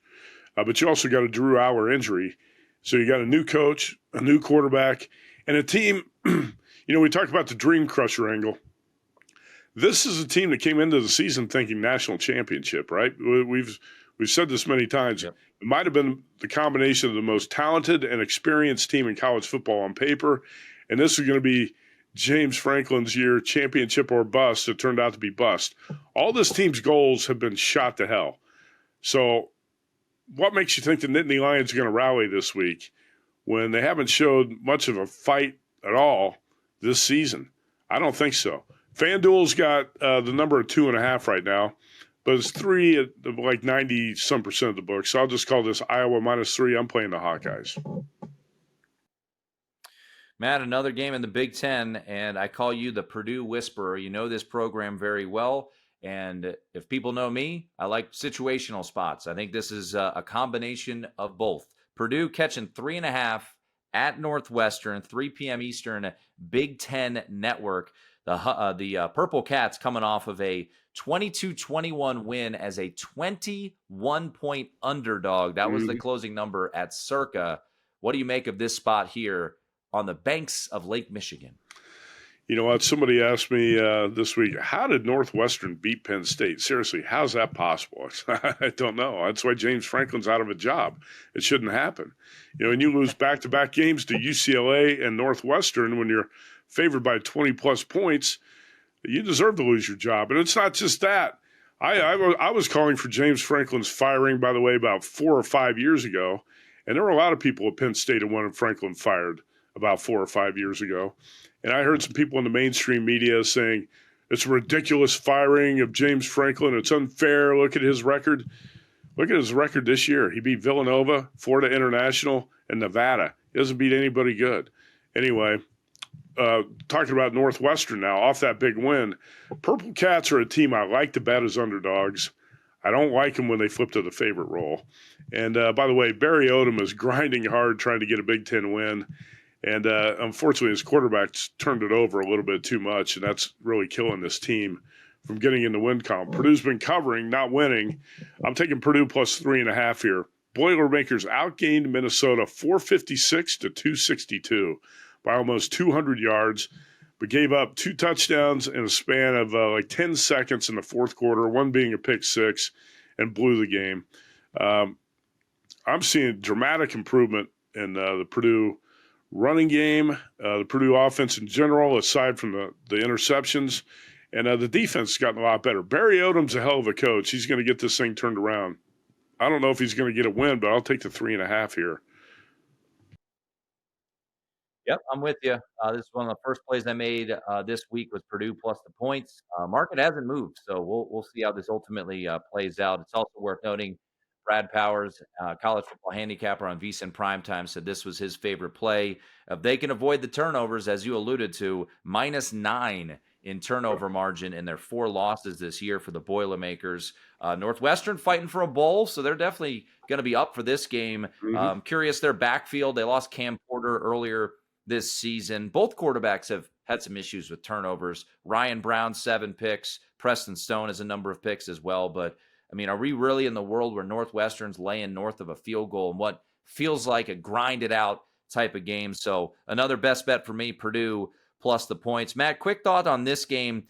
but you also got a Drew Auer injury. So you got a new coach, a new quarterback, and a team. We talked about the dream crusher angle. This is a team that came into the season thinking national championship, right? We've said this many times. Yep. It might have been the combination of the most talented and experienced team in college football on paper, and this is going to be James Franklin's year, championship or bust. It turned out to be bust. All this team's goals have been shot to hell. So what makes you think the Nittany Lions are going to rally this week when they haven't showed much of a fight at all this season? I don't think so. FanDuel's got the number of 2.5 right now, but it's 3 at like 90-some% of the book. So I'll just call this Iowa -3. I'm playing the Hawkeyes. Matt, another game in the Big Ten, and I call you the Purdue Whisperer. You know this program very well, and if people know me, I like situational spots. I think this is a combination of both. Purdue catching 3.5 at Northwestern, 3 p.m. Eastern, Big Ten Network. The Purple Cats coming off of a 22-21 win as a 21-point underdog. That was the closing number at Circa. What do you make of this spot here on the banks of Lake Michigan? You know what? Somebody asked me this week, how did Northwestern beat Penn State? Seriously, how's that possible? I don't know. That's why James Franklin's out of a job. It shouldn't happen. And you lose back-to-back games to UCLA and Northwestern when you're favored by 20-plus points, you deserve to lose your job. And it's not just that. I was calling for James Franklin's firing, by the way, about 4 or 5 years ago. And there were a lot of people at Penn State who wanted Franklin fired about 4 or 5 years ago. And I heard some people in the mainstream media saying, it's a ridiculous firing of James Franklin. It's unfair. Look at his record. Look at his record this year. He beat Villanova, Florida International, and Nevada. He doesn't beat anybody good. Anyway, talking about Northwestern now, off that big win, Purple Cats are a team I like to bet as underdogs. I don't like them when they flip to the favorite role. And by the way, Barry Odom is grinding hard trying to get a Big Ten win. And unfortunately, his quarterback's turned it over a little bit too much, and that's really killing this team from getting in the win column. Purdue's been covering, not winning. I'm taking Purdue plus 3.5 here. Boilermakers outgained Minnesota 456 to 262 by almost 200 yards, but gave up 2 touchdowns in a span of like 10 seconds in the fourth quarter, one being a pick six, and blew the game. I'm seeing dramatic improvement in the Purdue running game, the Purdue offense in general, aside from the interceptions, and the defense has gotten a lot better. Barry Odom's a hell of a coach. He's going to get this thing turned around. I don't know if he's going to get a win, but I'll take the 3.5 here. Yep, I'm with you. This is one of the first plays I made this week was Purdue plus the points. Market hasn't moved, so we'll see how this ultimately plays out. It's also worth noting Brad Powers, college football handicapper on VSiN Primetime, said this was his favorite play. If they can avoid the turnovers, as you alluded to, -9 in turnover margin in their 4 losses this year for the Boilermakers. Northwestern fighting for a bowl, so they're definitely going to be up for this game. Curious, their backfield, they lost Cam Porter earlier this season. Both quarterbacks have had some issues with turnovers. Ryan Brown, 7 picks. Preston Stone has a number of picks as well. But, I mean, are we really in the world where Northwestern's laying north of a field goal in what feels like a grinded-out type of game? So another best bet for me, Purdue plus the points. Matt, quick thought on this game.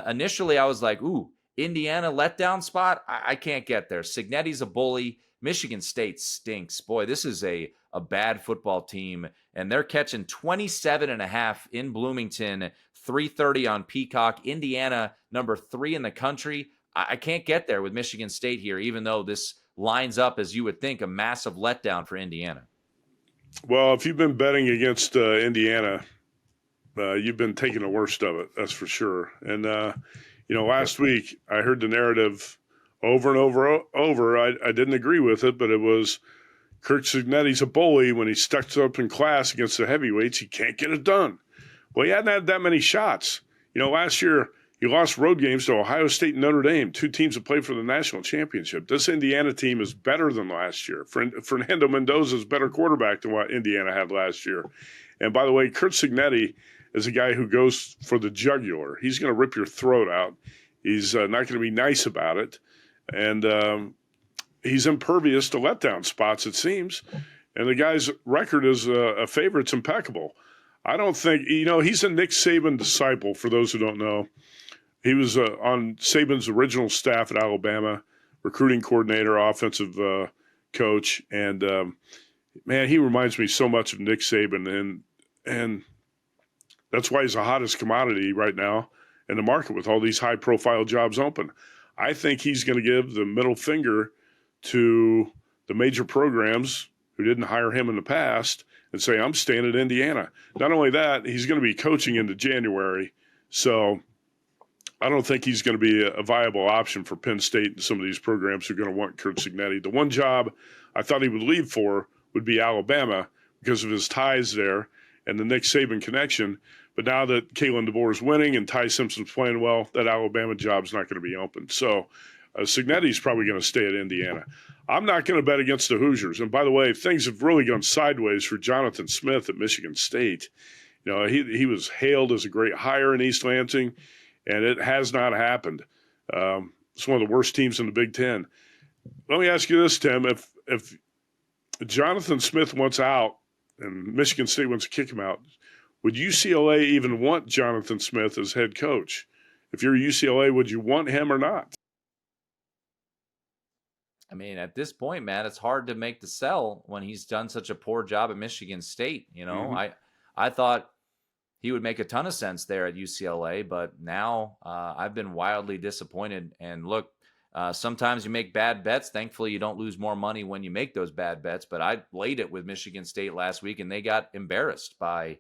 Initially, I was like, ooh, Indiana letdown spot? I can't get there. Cignetti's a bully. Michigan State stinks. Boy, this is a bad football team, and they're catching 27.5 in Bloomington, 3:30 on Peacock. Indiana, number 3 in the country. I can't get there with Michigan State here, even though this lines up, as you would think, a massive letdown for Indiana. Well, if you've been betting against Indiana, you've been taking the worst of it, that's for sure. And, last week I heard the narrative over and over. I didn't agree with it, but it was Kirk Cignetti's a bully. When he steps up in class against the heavyweights, he can't get it done. Well, he hadn't had that many shots. Last year he lost road games to Ohio State and Notre Dame, 2 teams that played for the national championship. This Indiana team is better than last year. Fernando Mendoza is a better quarterback than what Indiana had last year. And by the way, Kirk Cignetti is a guy who goes for the jugular. He's going to rip your throat out. He's not going to be nice about it. And he's impervious to letdown spots, it seems. And the guy's record as a favorite's impeccable. I don't think, he's a Nick Saban disciple, for those who don't know. He was on Saban's original staff at Alabama, recruiting coordinator, offensive coach. And, man, he reminds me so much of Nick Saban. And that's why he's the hottest commodity right now in the market with all these high-profile jobs open. I think he's going to give the middle finger to the major programs who didn't hire him in the past and say, I'm staying at Indiana. Not only that, he's going to be coaching into January. So I don't think he's going to be a viable option for Penn State and some of these programs who are going to want Kirk Cignetti. The one job I thought he would leave for would be Alabama because of his ties there and the Nick Saban connection. But now that Kalen DeBoer is winning and Ty Simpson's playing well, that Alabama job's not going to be open. So Cignetti's probably going to stay at Indiana. I'm not going to bet against the Hoosiers. And by the way, things have really gone sideways for Jonathan Smith at Michigan State. He was hailed as a great hire in East Lansing, and it has not happened. It's one of the worst teams in the Big Ten. Let me ask you this, Tim. If Jonathan Smith wants out and Michigan State wants to kick him out, would UCLA even want Jonathan Smith as head coach? If you're UCLA, would you want him or not? I mean, at this point, Matt, it's hard to make the sell when he's done such a poor job at Michigan State. I thought he would make a ton of sense there at UCLA, but now I've been wildly disappointed. And look, sometimes you make bad bets. Thankfully, you don't lose more money when you make those bad bets. But I laid it with Michigan State last week, and they got embarrassed by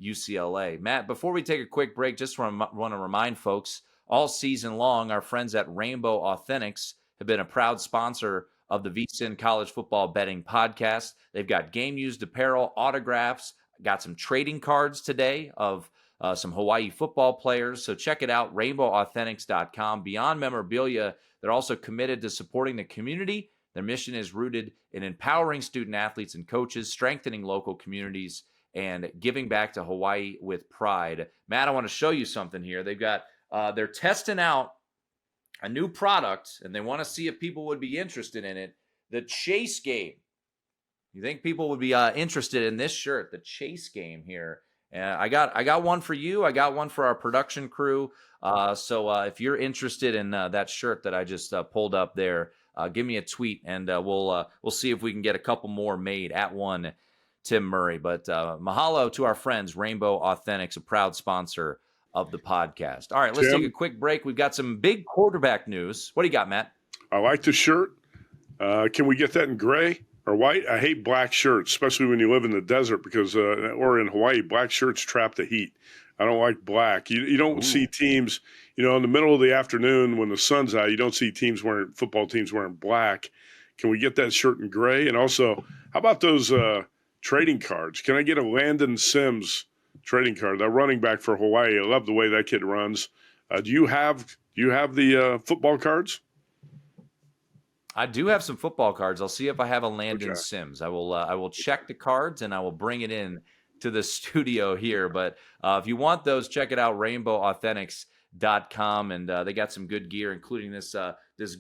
UCLA. Matt, before we take a quick break, just want to remind folks, all season long, our friends at Rainbow Authentics have been a proud sponsor of the VSiN College Football Betting Podcast. They've got game-used apparel, autographs, got some trading cards today of some Hawaii football players. So check it out, rainbowauthentics.com. Beyond memorabilia, they're also committed to supporting the community. Their mission is rooted in empowering student athletes and coaches, strengthening local communities, and giving back to Hawaii with pride. Matt, I want to show you something here. They're testing out a new product, and they want to see if people would be interested in it. The Chase Game. You think people would be interested in this shirt, the Chase Game here? I got one for you. I got one for our production crew. So if you're interested in that shirt that I just pulled up there, give me a tweet, and we'll see if we can get a couple more made at one Tim Murray. But mahalo to our friends, Rainbow Authentics, a proud sponsor of the podcast. All right, let's take a quick break. We've got some big quarterback news. What do you got, Matt? I like the shirt. Can we get that in gray or white? I hate black shirts, especially when you live in the desert because, or in Hawaii, black shirts trap the heat. I don't like black. You don't see teams, in the middle of the afternoon when the sun's out, you don't see football teams wearing black. Can we get that shirt in gray? And also, how about those trading cards? Can I get a Landon Sims trading card? That running back for Hawaii. I love the way that kid runs. Do you have the football cards? I do have some football cards. I'll see if I have a Landon Sims. I will check the cards and I will bring it in to the studio here. But if you want those, check it out, rainbowauthentics.com. And they got some good gear, including this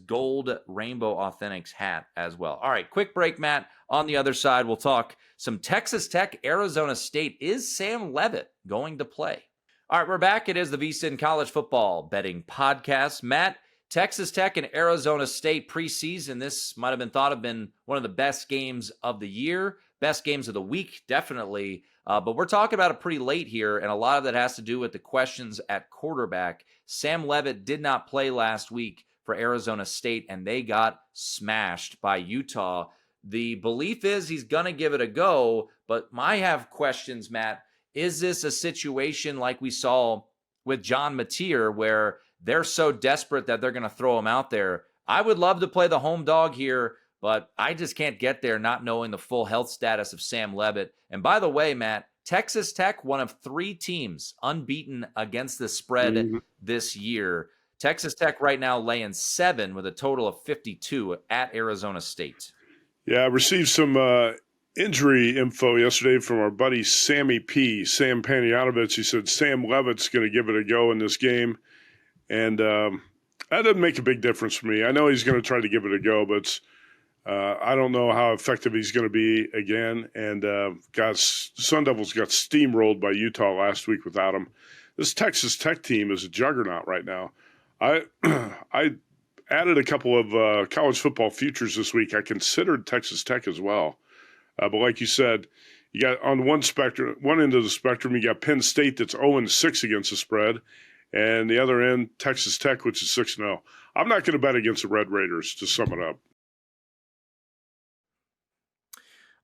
gold Rainbow Authentics hat as well. All right, quick break, Matt. On the other side, we'll talk some Texas Tech, Arizona State. Is Sam Leavitt going to play? All right, we're back. It is the VSiN College Football Betting Podcast. Matt, Texas Tech and Arizona State preseason. This might have been one of the best games of the year, best games of the week, definitely. But we're talking about it pretty late here, and a lot of that has to do with the questions at quarterback. Sam Leavitt did not play last week for Arizona State, and they got smashed by Utah. The belief is he's going to give it a go, but I have questions, Matt. Is this a situation like we saw with John Mateer where they're so desperate that they're going to throw him out there? I would love to play the home dog here, but I just can't get there not knowing the full health status of Sam Leavitt. And by the way, Matt, Texas Tech, one of 3 teams unbeaten against the spread this year. Texas Tech right now laying 7 with a total of 52 at Arizona State. Yeah, I received some injury info yesterday from our buddy Sammy P. Sam Panayotovich. He said Sam Leavitt's going to give it a go in this game. And that doesn't make a big difference for me. I know he's going to try to give it a go, but I don't know how effective he's going to be again. And Sun Devils got steamrolled by Utah last week without him. This Texas Tech team is a juggernaut right now. I added a couple of college football futures this week. I considered Texas Tech as well. But like you said, you got on one end of the spectrum, you got Penn State that's 0-6 against the spread. And the other end, Texas Tech, which is 6-0. I'm not going to bet against the Red Raiders, to sum it up.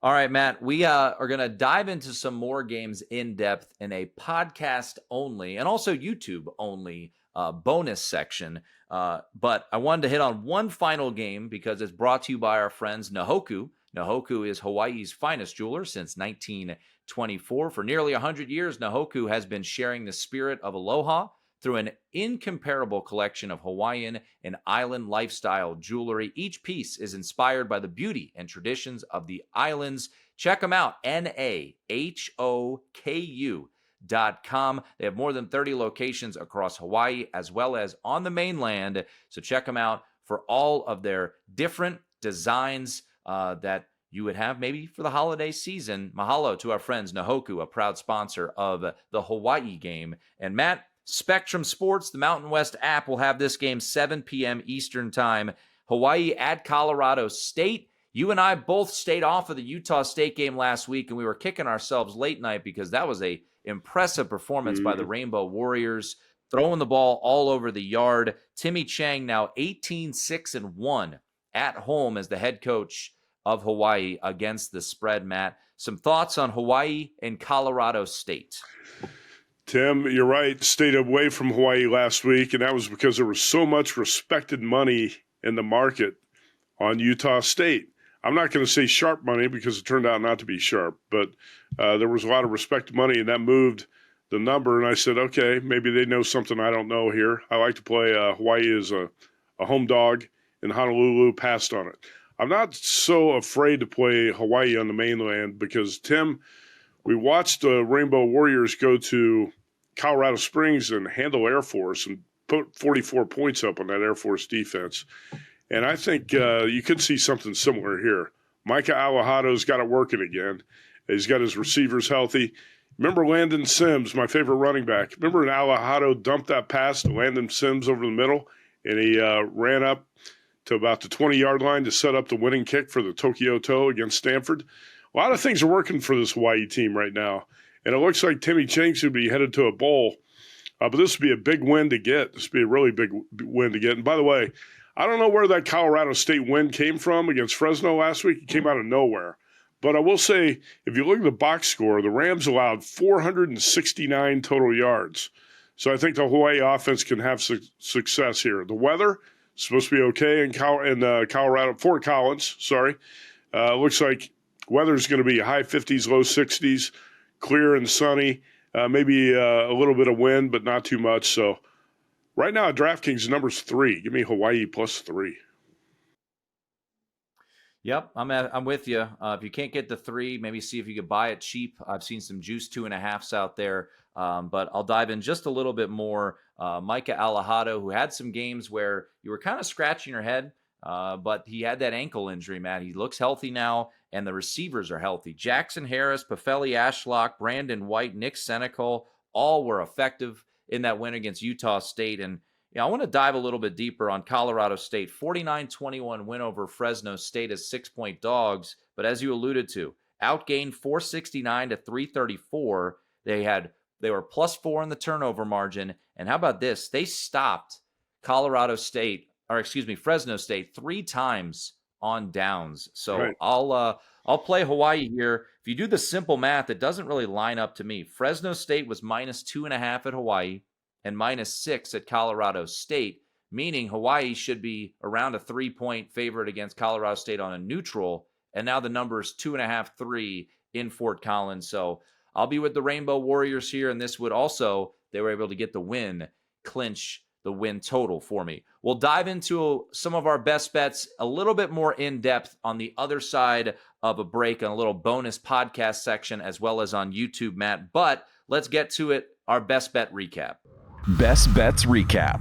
All right, Matt, we are going to dive into some more games in depth in a podcast only and also YouTube only bonus section. But I wanted to hit on one final game because it's brought to you by our friends Nahoku. Nahoku is Hawaii's finest jeweler since 1924. For nearly 100 years, Nahoku has been sharing the spirit of aloha through an incomparable collection of Hawaiian and island lifestyle jewelry. Each piece is inspired by the beauty and traditions of the islands. Check them out, nahoku.com. They have more than 30 locations across Hawaii as well as on the mainland. So check them out for all of their different designs that you would have maybe for the holiday season. Mahalo to our friends Nahoku, a proud sponsor of the Hawaii game. And Matt, Spectrum Sports, the Mountain West app, will have this game 7 p.m. Eastern Time. Hawaii at Colorado State. You and I both stayed off of the Utah State game last week, and we were kicking ourselves late night because that was a impressive performance by the Rainbow Warriors, throwing the ball all over the yard. Timmy Chang now 18-6-1 at home as the head coach of Hawaii against the spread, Matt. Some thoughts on Hawaii and Colorado State? Tim, you're right. Stayed away from Hawaii last week, and that was because there was so much respected money in the market on Utah State. I'm not going to say sharp money because it turned out not to be sharp, but there was a lot of respected money, and that moved the number. And I said, okay, maybe they know something I don't know here. I like to play Hawaii as a home dog, and Honolulu passed on it. I'm not so afraid to play Hawaii on the mainland because, Tim, we watched the Rainbow Warriors go to Colorado Springs and handle Air Force and put 44 points up on that Air Force defense. And I think you could see something similar here. Micah Alahado's got it working again. He's got his receivers healthy. Remember Landon Sims, my favorite running back. Remember when Alahado dumped that pass to Landon Sims over the middle, and he ran up to about the 20-yard line to set up the winning kick for the Tokyo Toe against Stanford? A lot of things are working for this Hawaii team right now. And it looks like Timmy Chang should be headed to a bowl. But this would be a big win to get. This would be a really big win to get. And by the way, I don't know where that Colorado State win came from against Fresno last week. It came out of nowhere. But I will say, if you look at the box score, the Rams allowed 469 total yards. So I think the Hawaii offense can have success here. The weather is supposed to be okay in Colorado, Fort Collins, sorry. Looks like weather's going to be high 50s, low 60s, clear and sunny. Maybe a little bit of wind, but not too much. So right now, DraftKings number's 3. Give me Hawaii plus 3. Yep, I'm with you. If you can't get the 3, maybe see if you could buy it cheap. I've seen some juice 2.5s out there, but I'll dive in just a little bit more. Micah Alejado, who had some games where you were kind of scratching your head, but he had that ankle injury, Matt. He looks healthy now, and the receivers are healthy. Jackson Harris, Pafeli Ashlock, Brandon White, Nick Senecal, all were effective in that win against Utah State. And I want to dive a little bit deeper on Colorado State. 49-21 win over Fresno State as 6-point dogs. But as you alluded to, outgained 469 to 334. They were +4 in the turnover margin. And how about this? They stopped Fresno State 3 times on downs. So right. I'll play Hawaii here. If you do the simple math, it doesn't really line up to me. Fresno State was -2.5 at Hawaii and -6 at Colorado State, meaning Hawaii should be around a 3-point favorite against Colorado State on a neutral, and now the number is 2.5, 3 in Fort Collins. So I'll be with the Rainbow Warriors here, and this would also, they were able to get the win, clinch the win total for me. We'll dive into some of our best bets a little bit more in depth on the other side of a break on a little bonus podcast section as well as on YouTube, Matt. But let's get to it, our best bet recap. Best bets recap.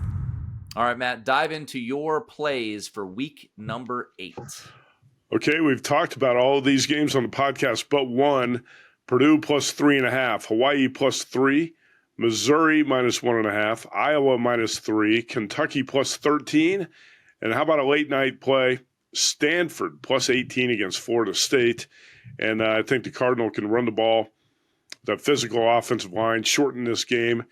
All right, Matt, dive into your plays for week number 8. Okay, we've talked about all of these games on the podcast, but one, Purdue plus 3.5, Hawaii plus 3, Missouri minus 1.5, Iowa minus 3, Kentucky plus 13, and how about a late night play? Stanford plus 18 against Florida State, and I think the Cardinal can run the ball. The physical offensive line shorten this game.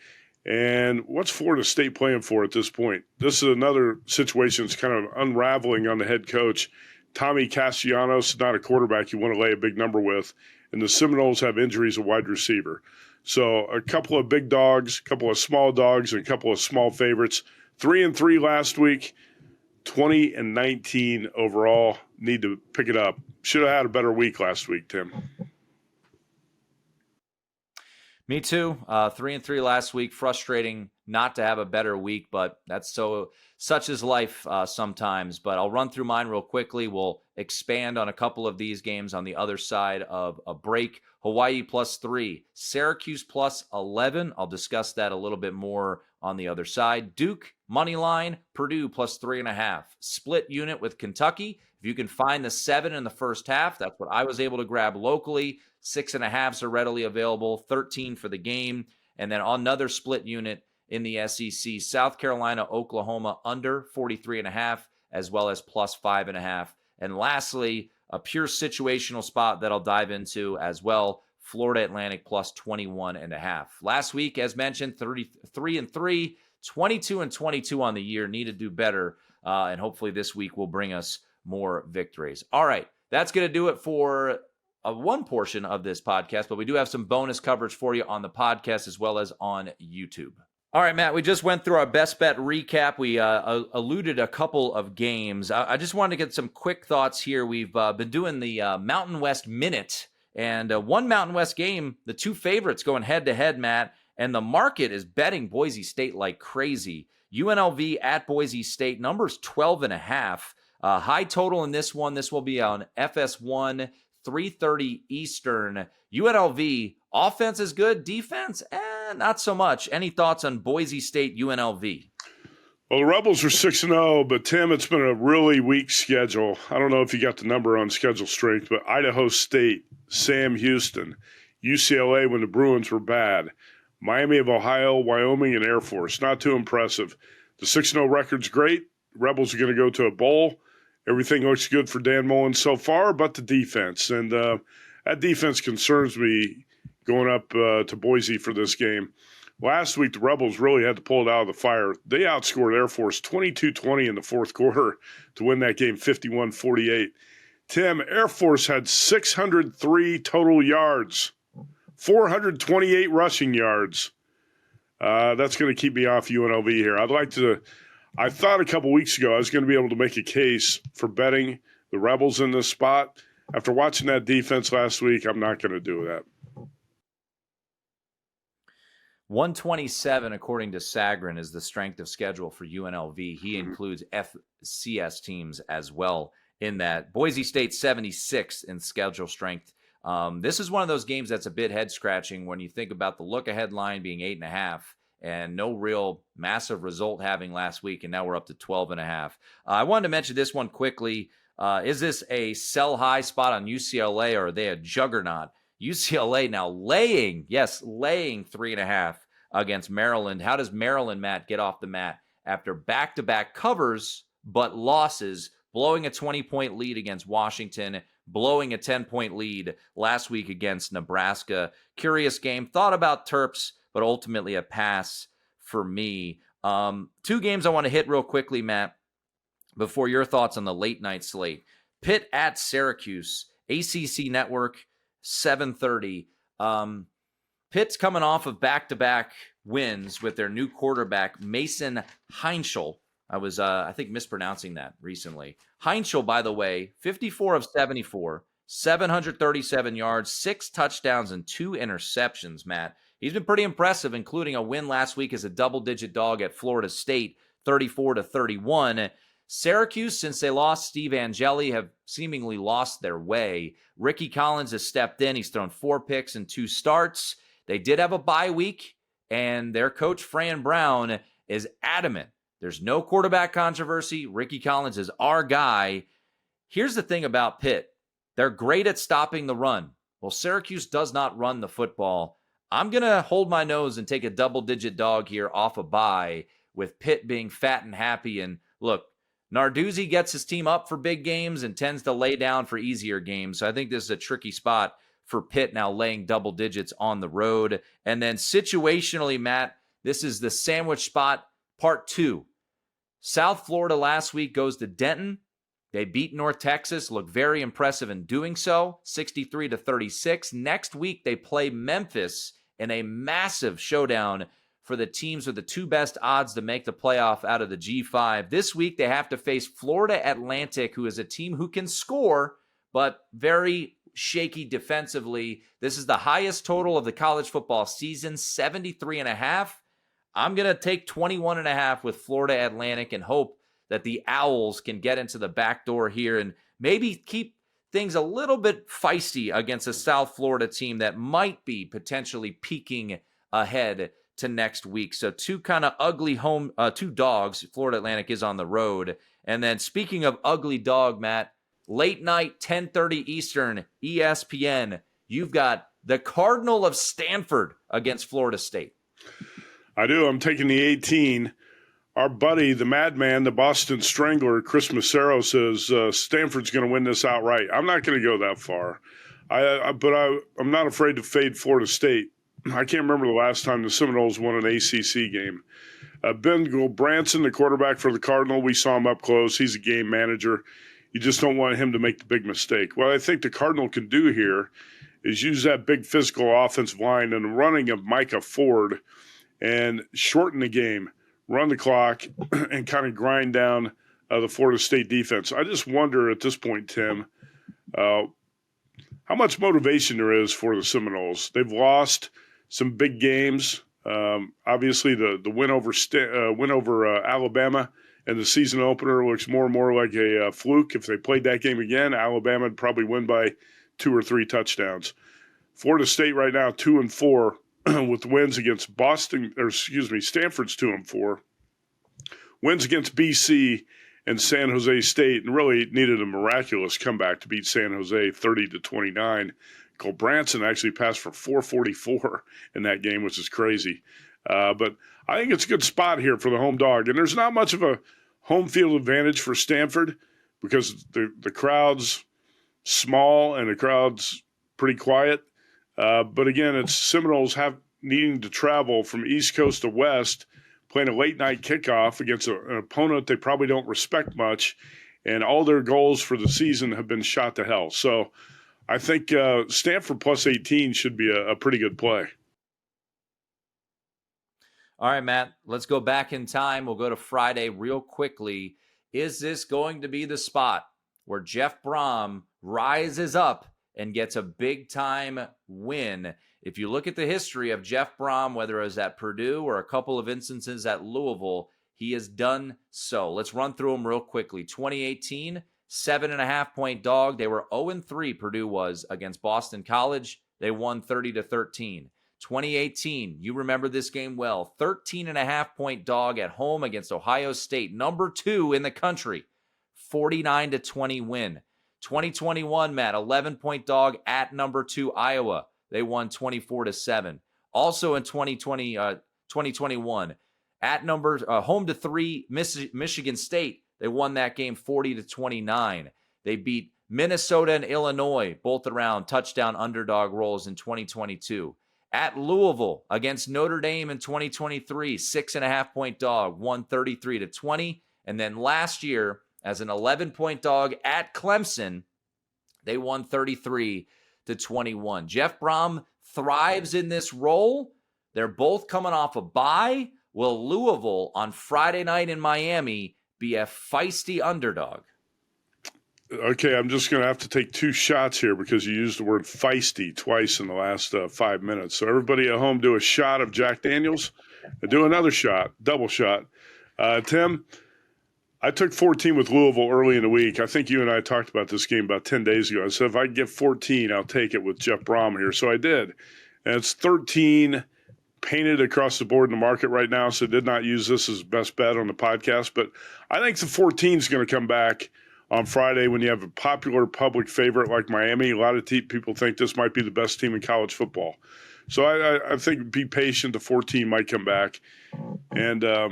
And what's Florida State playing for at this point? This is another situation that's kind of unraveling on the head coach. Tommy Castellanos is not a quarterback you want to lay a big number with, and the Seminoles have injuries at wide receiver. So a couple of big dogs, a couple of small dogs, and a couple of small favorites. 3-3 last week, 20-19 overall. Need to pick it up. Should have had a better week last week, Tim. Me too. 3-3 last week. Frustrating not to have a better week, but that's such is life sometimes. But I'll run through mine real quickly. We'll expand on a couple of these games on the other side of a break. Hawaii plus 3, Syracuse plus 11. I'll discuss that a little bit more on the other side. Duke money line, Purdue plus 3.5. Split unit with Kentucky. If you can find the 7 in the first half, that's what I was able to grab locally. 6.5s are readily available, 13 for the game. And then another split unit in the SEC, South Carolina, Oklahoma under 43.5, as well as plus 5.5. And lastly, a pure situational spot that I'll dive into as well, Florida Atlantic plus 21.5. Last week, as mentioned, 33-3, 22-22 on the year. Need to do better. And hopefully this week will bring us more victories. All right, that's going to do it for one portion of this podcast, but we do have some bonus coverage for you on the podcast as well as on YouTube. All right, Matt, we just went through our best bet recap. We alluded a couple of games. I just wanted to get some quick thoughts here. We've been doing the Mountain West Minute, and one Mountain West game, the two favorites going head-to-head, Matt, and the market is betting Boise State like crazy. UNLV at Boise State, numbers 12.5. High total in this one. This will be on FS1, 3:30 Eastern. UNLV, offense is good. Defense, not so much. Any thoughts on Boise State, UNLV? Well, the Rebels are 6-0, but Tim, it's been a really weak schedule. I don't know if you got the number on schedule strength, but Idaho State, Sam Houston, UCLA when the Bruins were bad, Miami of Ohio, Wyoming, and Air Force. Not too impressive. The 6-0 record's great. Rebels are going to go to a bowl. Everything looks good for Dan Mullen so far, but the defense. And that defense concerns me going up to Boise for this game. last week the Rebels really had to pull it out of the fire. They outscored Air Force 22-20 in the fourth quarter to win that game 51-48. Tim, Air Force had 603 total yards, 428 rushing yards. That's going to keep me off UNLV here. I thought a couple weeks ago I was going to be able to make a case for betting the Rebels in this spot. After watching that defense last week, I'm not going to do that. 127, according to Sagarin, is the strength of schedule for UNLV. He includes FCS teams as well in that. Boise State 76 in schedule strength. This is one of those games that's a bit head-scratching when you think about the look-ahead line being 8.5 and no real massive result having last week, and now we're up to 12.5. I wanted to mention this one quickly. Is this a sell-high spot on UCLA, or are they a juggernaut? UCLA now laying 3.5 against Maryland. How does Maryland, Matt, get off the mat after back-to-back covers but losses, blowing a 20-point lead against Washington, blowing a 10-point lead last week against Nebraska? Curious game. Thought about Terps, but ultimately a pass for me. Two games I want to hit real quickly, Matt, before your thoughts on the late-night slate. Pitt at Syracuse, ACC Network, 7:30. Pitt's coming off of back-to-back wins with their new quarterback, Mason Heinschel. I was, I think, mispronouncing that recently. Heinschel, by the way, 54 of 74, 737 yards, 6 touchdowns, and 2 interceptions, Matt. He's been pretty impressive, including a win last week as a double-digit dog at Florida State, 34-31. Syracuse, since they lost Steve Angeli, have seemingly lost their way. Ricky Collins has stepped in. He's thrown 4 picks and 2 starts. They did have a bye week, and their coach, Fran Brown, is adamant. There's no quarterback controversy. Ricky Collins is our guy. Here's the thing about Pitt. They're great at stopping the run. Well, Syracuse does not run the football. I'm going to hold my nose and take a double-digit dog here off a bye, with Pitt being fat and happy. And look, Narduzzi gets his team up for big games and tends to lay down for easier games. So I think this is a tricky spot for Pitt now, laying double digits on the road. And then situationally, Matt, this is the sandwich spot, part 2. South Florida last week goes to Denton. They beat North Texas, look very impressive in doing so, 63-36. Next week, they play Memphis in a massive showdown for the teams with the 2 best odds to make the playoff out of the G5. This week, they have to face Florida Atlantic, who is a team who can score, but very shaky defensively. This is the highest total of the college football season, 73.5. I'm going to take 21.5 with Florida Atlantic and hope that the Owls can get into the back door here and maybe keep things a little bit feisty against a South Florida team that might be potentially peeking ahead to next week. So 2 kind of ugly 2 dogs. Florida Atlantic is on the road. And then speaking of ugly dog, Matt, late night, 10:30 Eastern, ESPN, you've got the Cardinal of Stanford against Florida State. I do. I'm taking the 18. Our buddy, the madman, the Boston Strangler, Chris Massaro, says Stanford's going to win this outright. I'm not going to go that far. But I'm not afraid to fade Florida State. I can't remember the last time the Seminoles won an ACC game. Ben Branson, the quarterback for the Cardinal, we saw him up close. He's a game manager. You just don't want him to make the big mistake. What I think the Cardinal can do here is use that big physical offensive line and the running of Micah Ford and shorten the game, run the clock, and kind of grind down the Florida State defense. I just wonder at this point, Tim, how much motivation there is for the Seminoles. They've lost some big games. Obviously, the win over Alabama and the season opener looks more and more like a fluke. If they played that game again, Alabama would probably win by 2 or 3 touchdowns. Florida State right now 2-4 with wins against Stanford's 2-4, wins against BC and San Jose State, and really needed a miraculous comeback to beat San Jose 30-29. Cole Branson actually passed for 444 in that game, which is crazy. But I think it's a good spot here for the home dog. And there's not much of a home field advantage for Stanford because the crowd's small and the crowd's pretty quiet. But again, it's Seminoles have needing to travel from East Coast to West, playing a late night kickoff against an opponent they probably don't respect much, and all their goals for the season have been shot to hell. So I think Stanford plus 18 should be a pretty good play. All right, Matt, let's go back in time. We'll go to Friday real quickly. Is this going to be the spot where Jeff Brom rises up and gets a big-time win? If you look at the history of Jeff Brom, whether it was at Purdue or a couple of instances at Louisville, he has done so. Let's run through them real quickly. 2018, 7.5-point dog. They were 0-3, Purdue was, against Boston College. They won 30-13. 2018, you remember this game well. 13.5-point dog at home against Ohio State, number 2 in the country. 49-20 win. 2021, Matt, 11-point dog at number 2 Iowa. They won 24-7. Also in 2021, at home to 3 Michigan State. They won that game 40-29. They beat Minnesota and Illinois, both around touchdown underdog roles in 2022. At Louisville against Notre Dame in 2023, 6.5-point dog, won 33-20. And then last year, as an 11-point dog at Clemson, they won 33-21. Jeff Brom thrives in this role. They're both coming off a bye. Will Louisville on Friday night in Miami be a feisty underdog? Okay, I'm just going to have to take 2 shots here because you used the word feisty twice in the last 5 minutes. So everybody at home do a shot of Jack Daniels and do another shot, double shot. Tim, I took 14 with Louisville early in the week. I think you and I talked about this game about 10 days ago. I said if I can get 14, I'll take it with Jeff Brom here. So I did. And it's 13 painted across the board in the market right now, so did not use this as best bet on the podcast. But I think the 14 is going to come back on Friday when you have a popular public favorite like Miami. A lot of people think this might be the best team in college football. So I think be patient. The 14 might come back. And I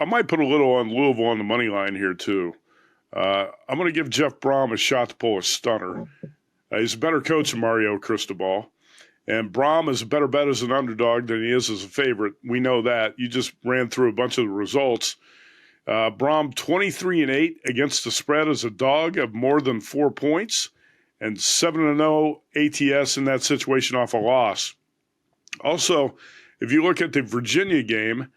might put a little on Louisville on the money line here too. I'm going to give Jeff Brom a shot to pull a stunner. He's a better coach than Mario Cristobal. And Brom is a better bet as an underdog than he is as a favorite. We know that. You just ran through a bunch of the results. Brom 23-8 against the spread as a dog of more than 4 points, and 7-0 ATS in that situation off a loss. Also, if you look at the Virginia game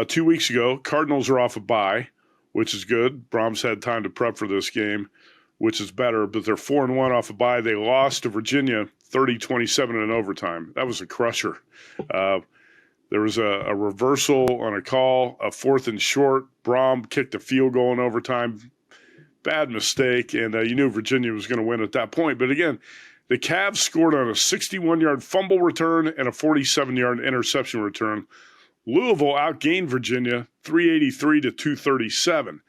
2 weeks ago, Cardinals are off a bye, which is good. Brom's had time to prep for this game, which is better, but they're 4-1 off a bye. They lost to Virginia 30-27 in overtime. That was a crusher. There was a reversal on a call, a 4th and short. Brom kicked a field goal in overtime. Bad mistake, and you knew Virginia was going to win at that point. But again, the Cavs scored on a 61-yard fumble return and a 47-yard interception return. Louisville outgained Virginia 383-237.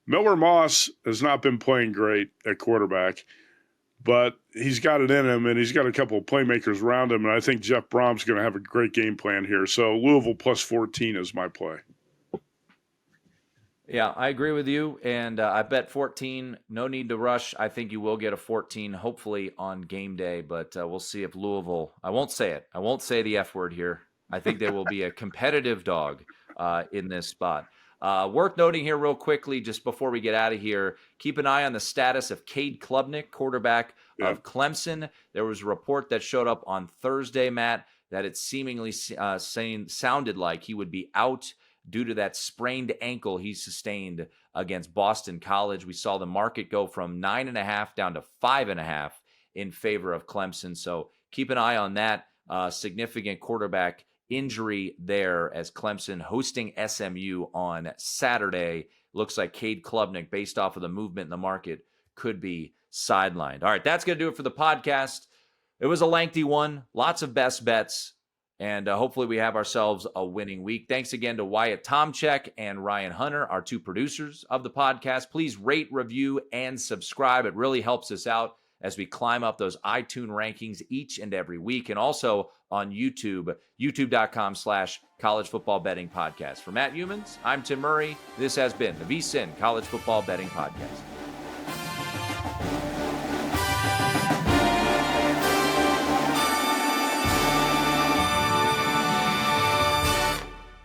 Miller Moss has not been playing great at quarterback, but he's got it in him, and he's got a couple of playmakers around him, and I think Jeff Brom's going to have a great game plan here. So Louisville plus 14 is my play. Yeah, I agree with you, and I bet 14. No need to rush. I think you will get a 14, hopefully on game day, but we'll see if Louisville – I won't say it. I won't say the F word here. I think they will be a competitive dog in this spot. Worth noting here real quickly, just before we get out of here, keep an eye on the status of Cade Klubnik, quarterback of Clemson. There was a report that showed up on Thursday, Matt, that it seemingly sounded like he would be out due to that sprained ankle he sustained against Boston College. We saw the market go from 9.5 down to 5.5 in favor of Clemson. So keep an eye on that significant quarterback injury there as Clemson hosting SMU on Saturday. Looks like Cade Klubnik, based off of the movement in the market, could be sidelined. All right, that's going to do it for the podcast. It was a lengthy one, lots of best bets, and hopefully we have ourselves a winning week. Thanks again to Wyatt Tomchek and Ryan Hunter, our 2 producers of the podcast. Please rate, review, and subscribe. It really helps us out as we climb up those iTunes rankings each and every week, and also on YouTube, youtube.com/College Football Betting Podcast. For Matt Youmans, I'm Tim Murray. This has been the VSiN College Football Betting Podcast.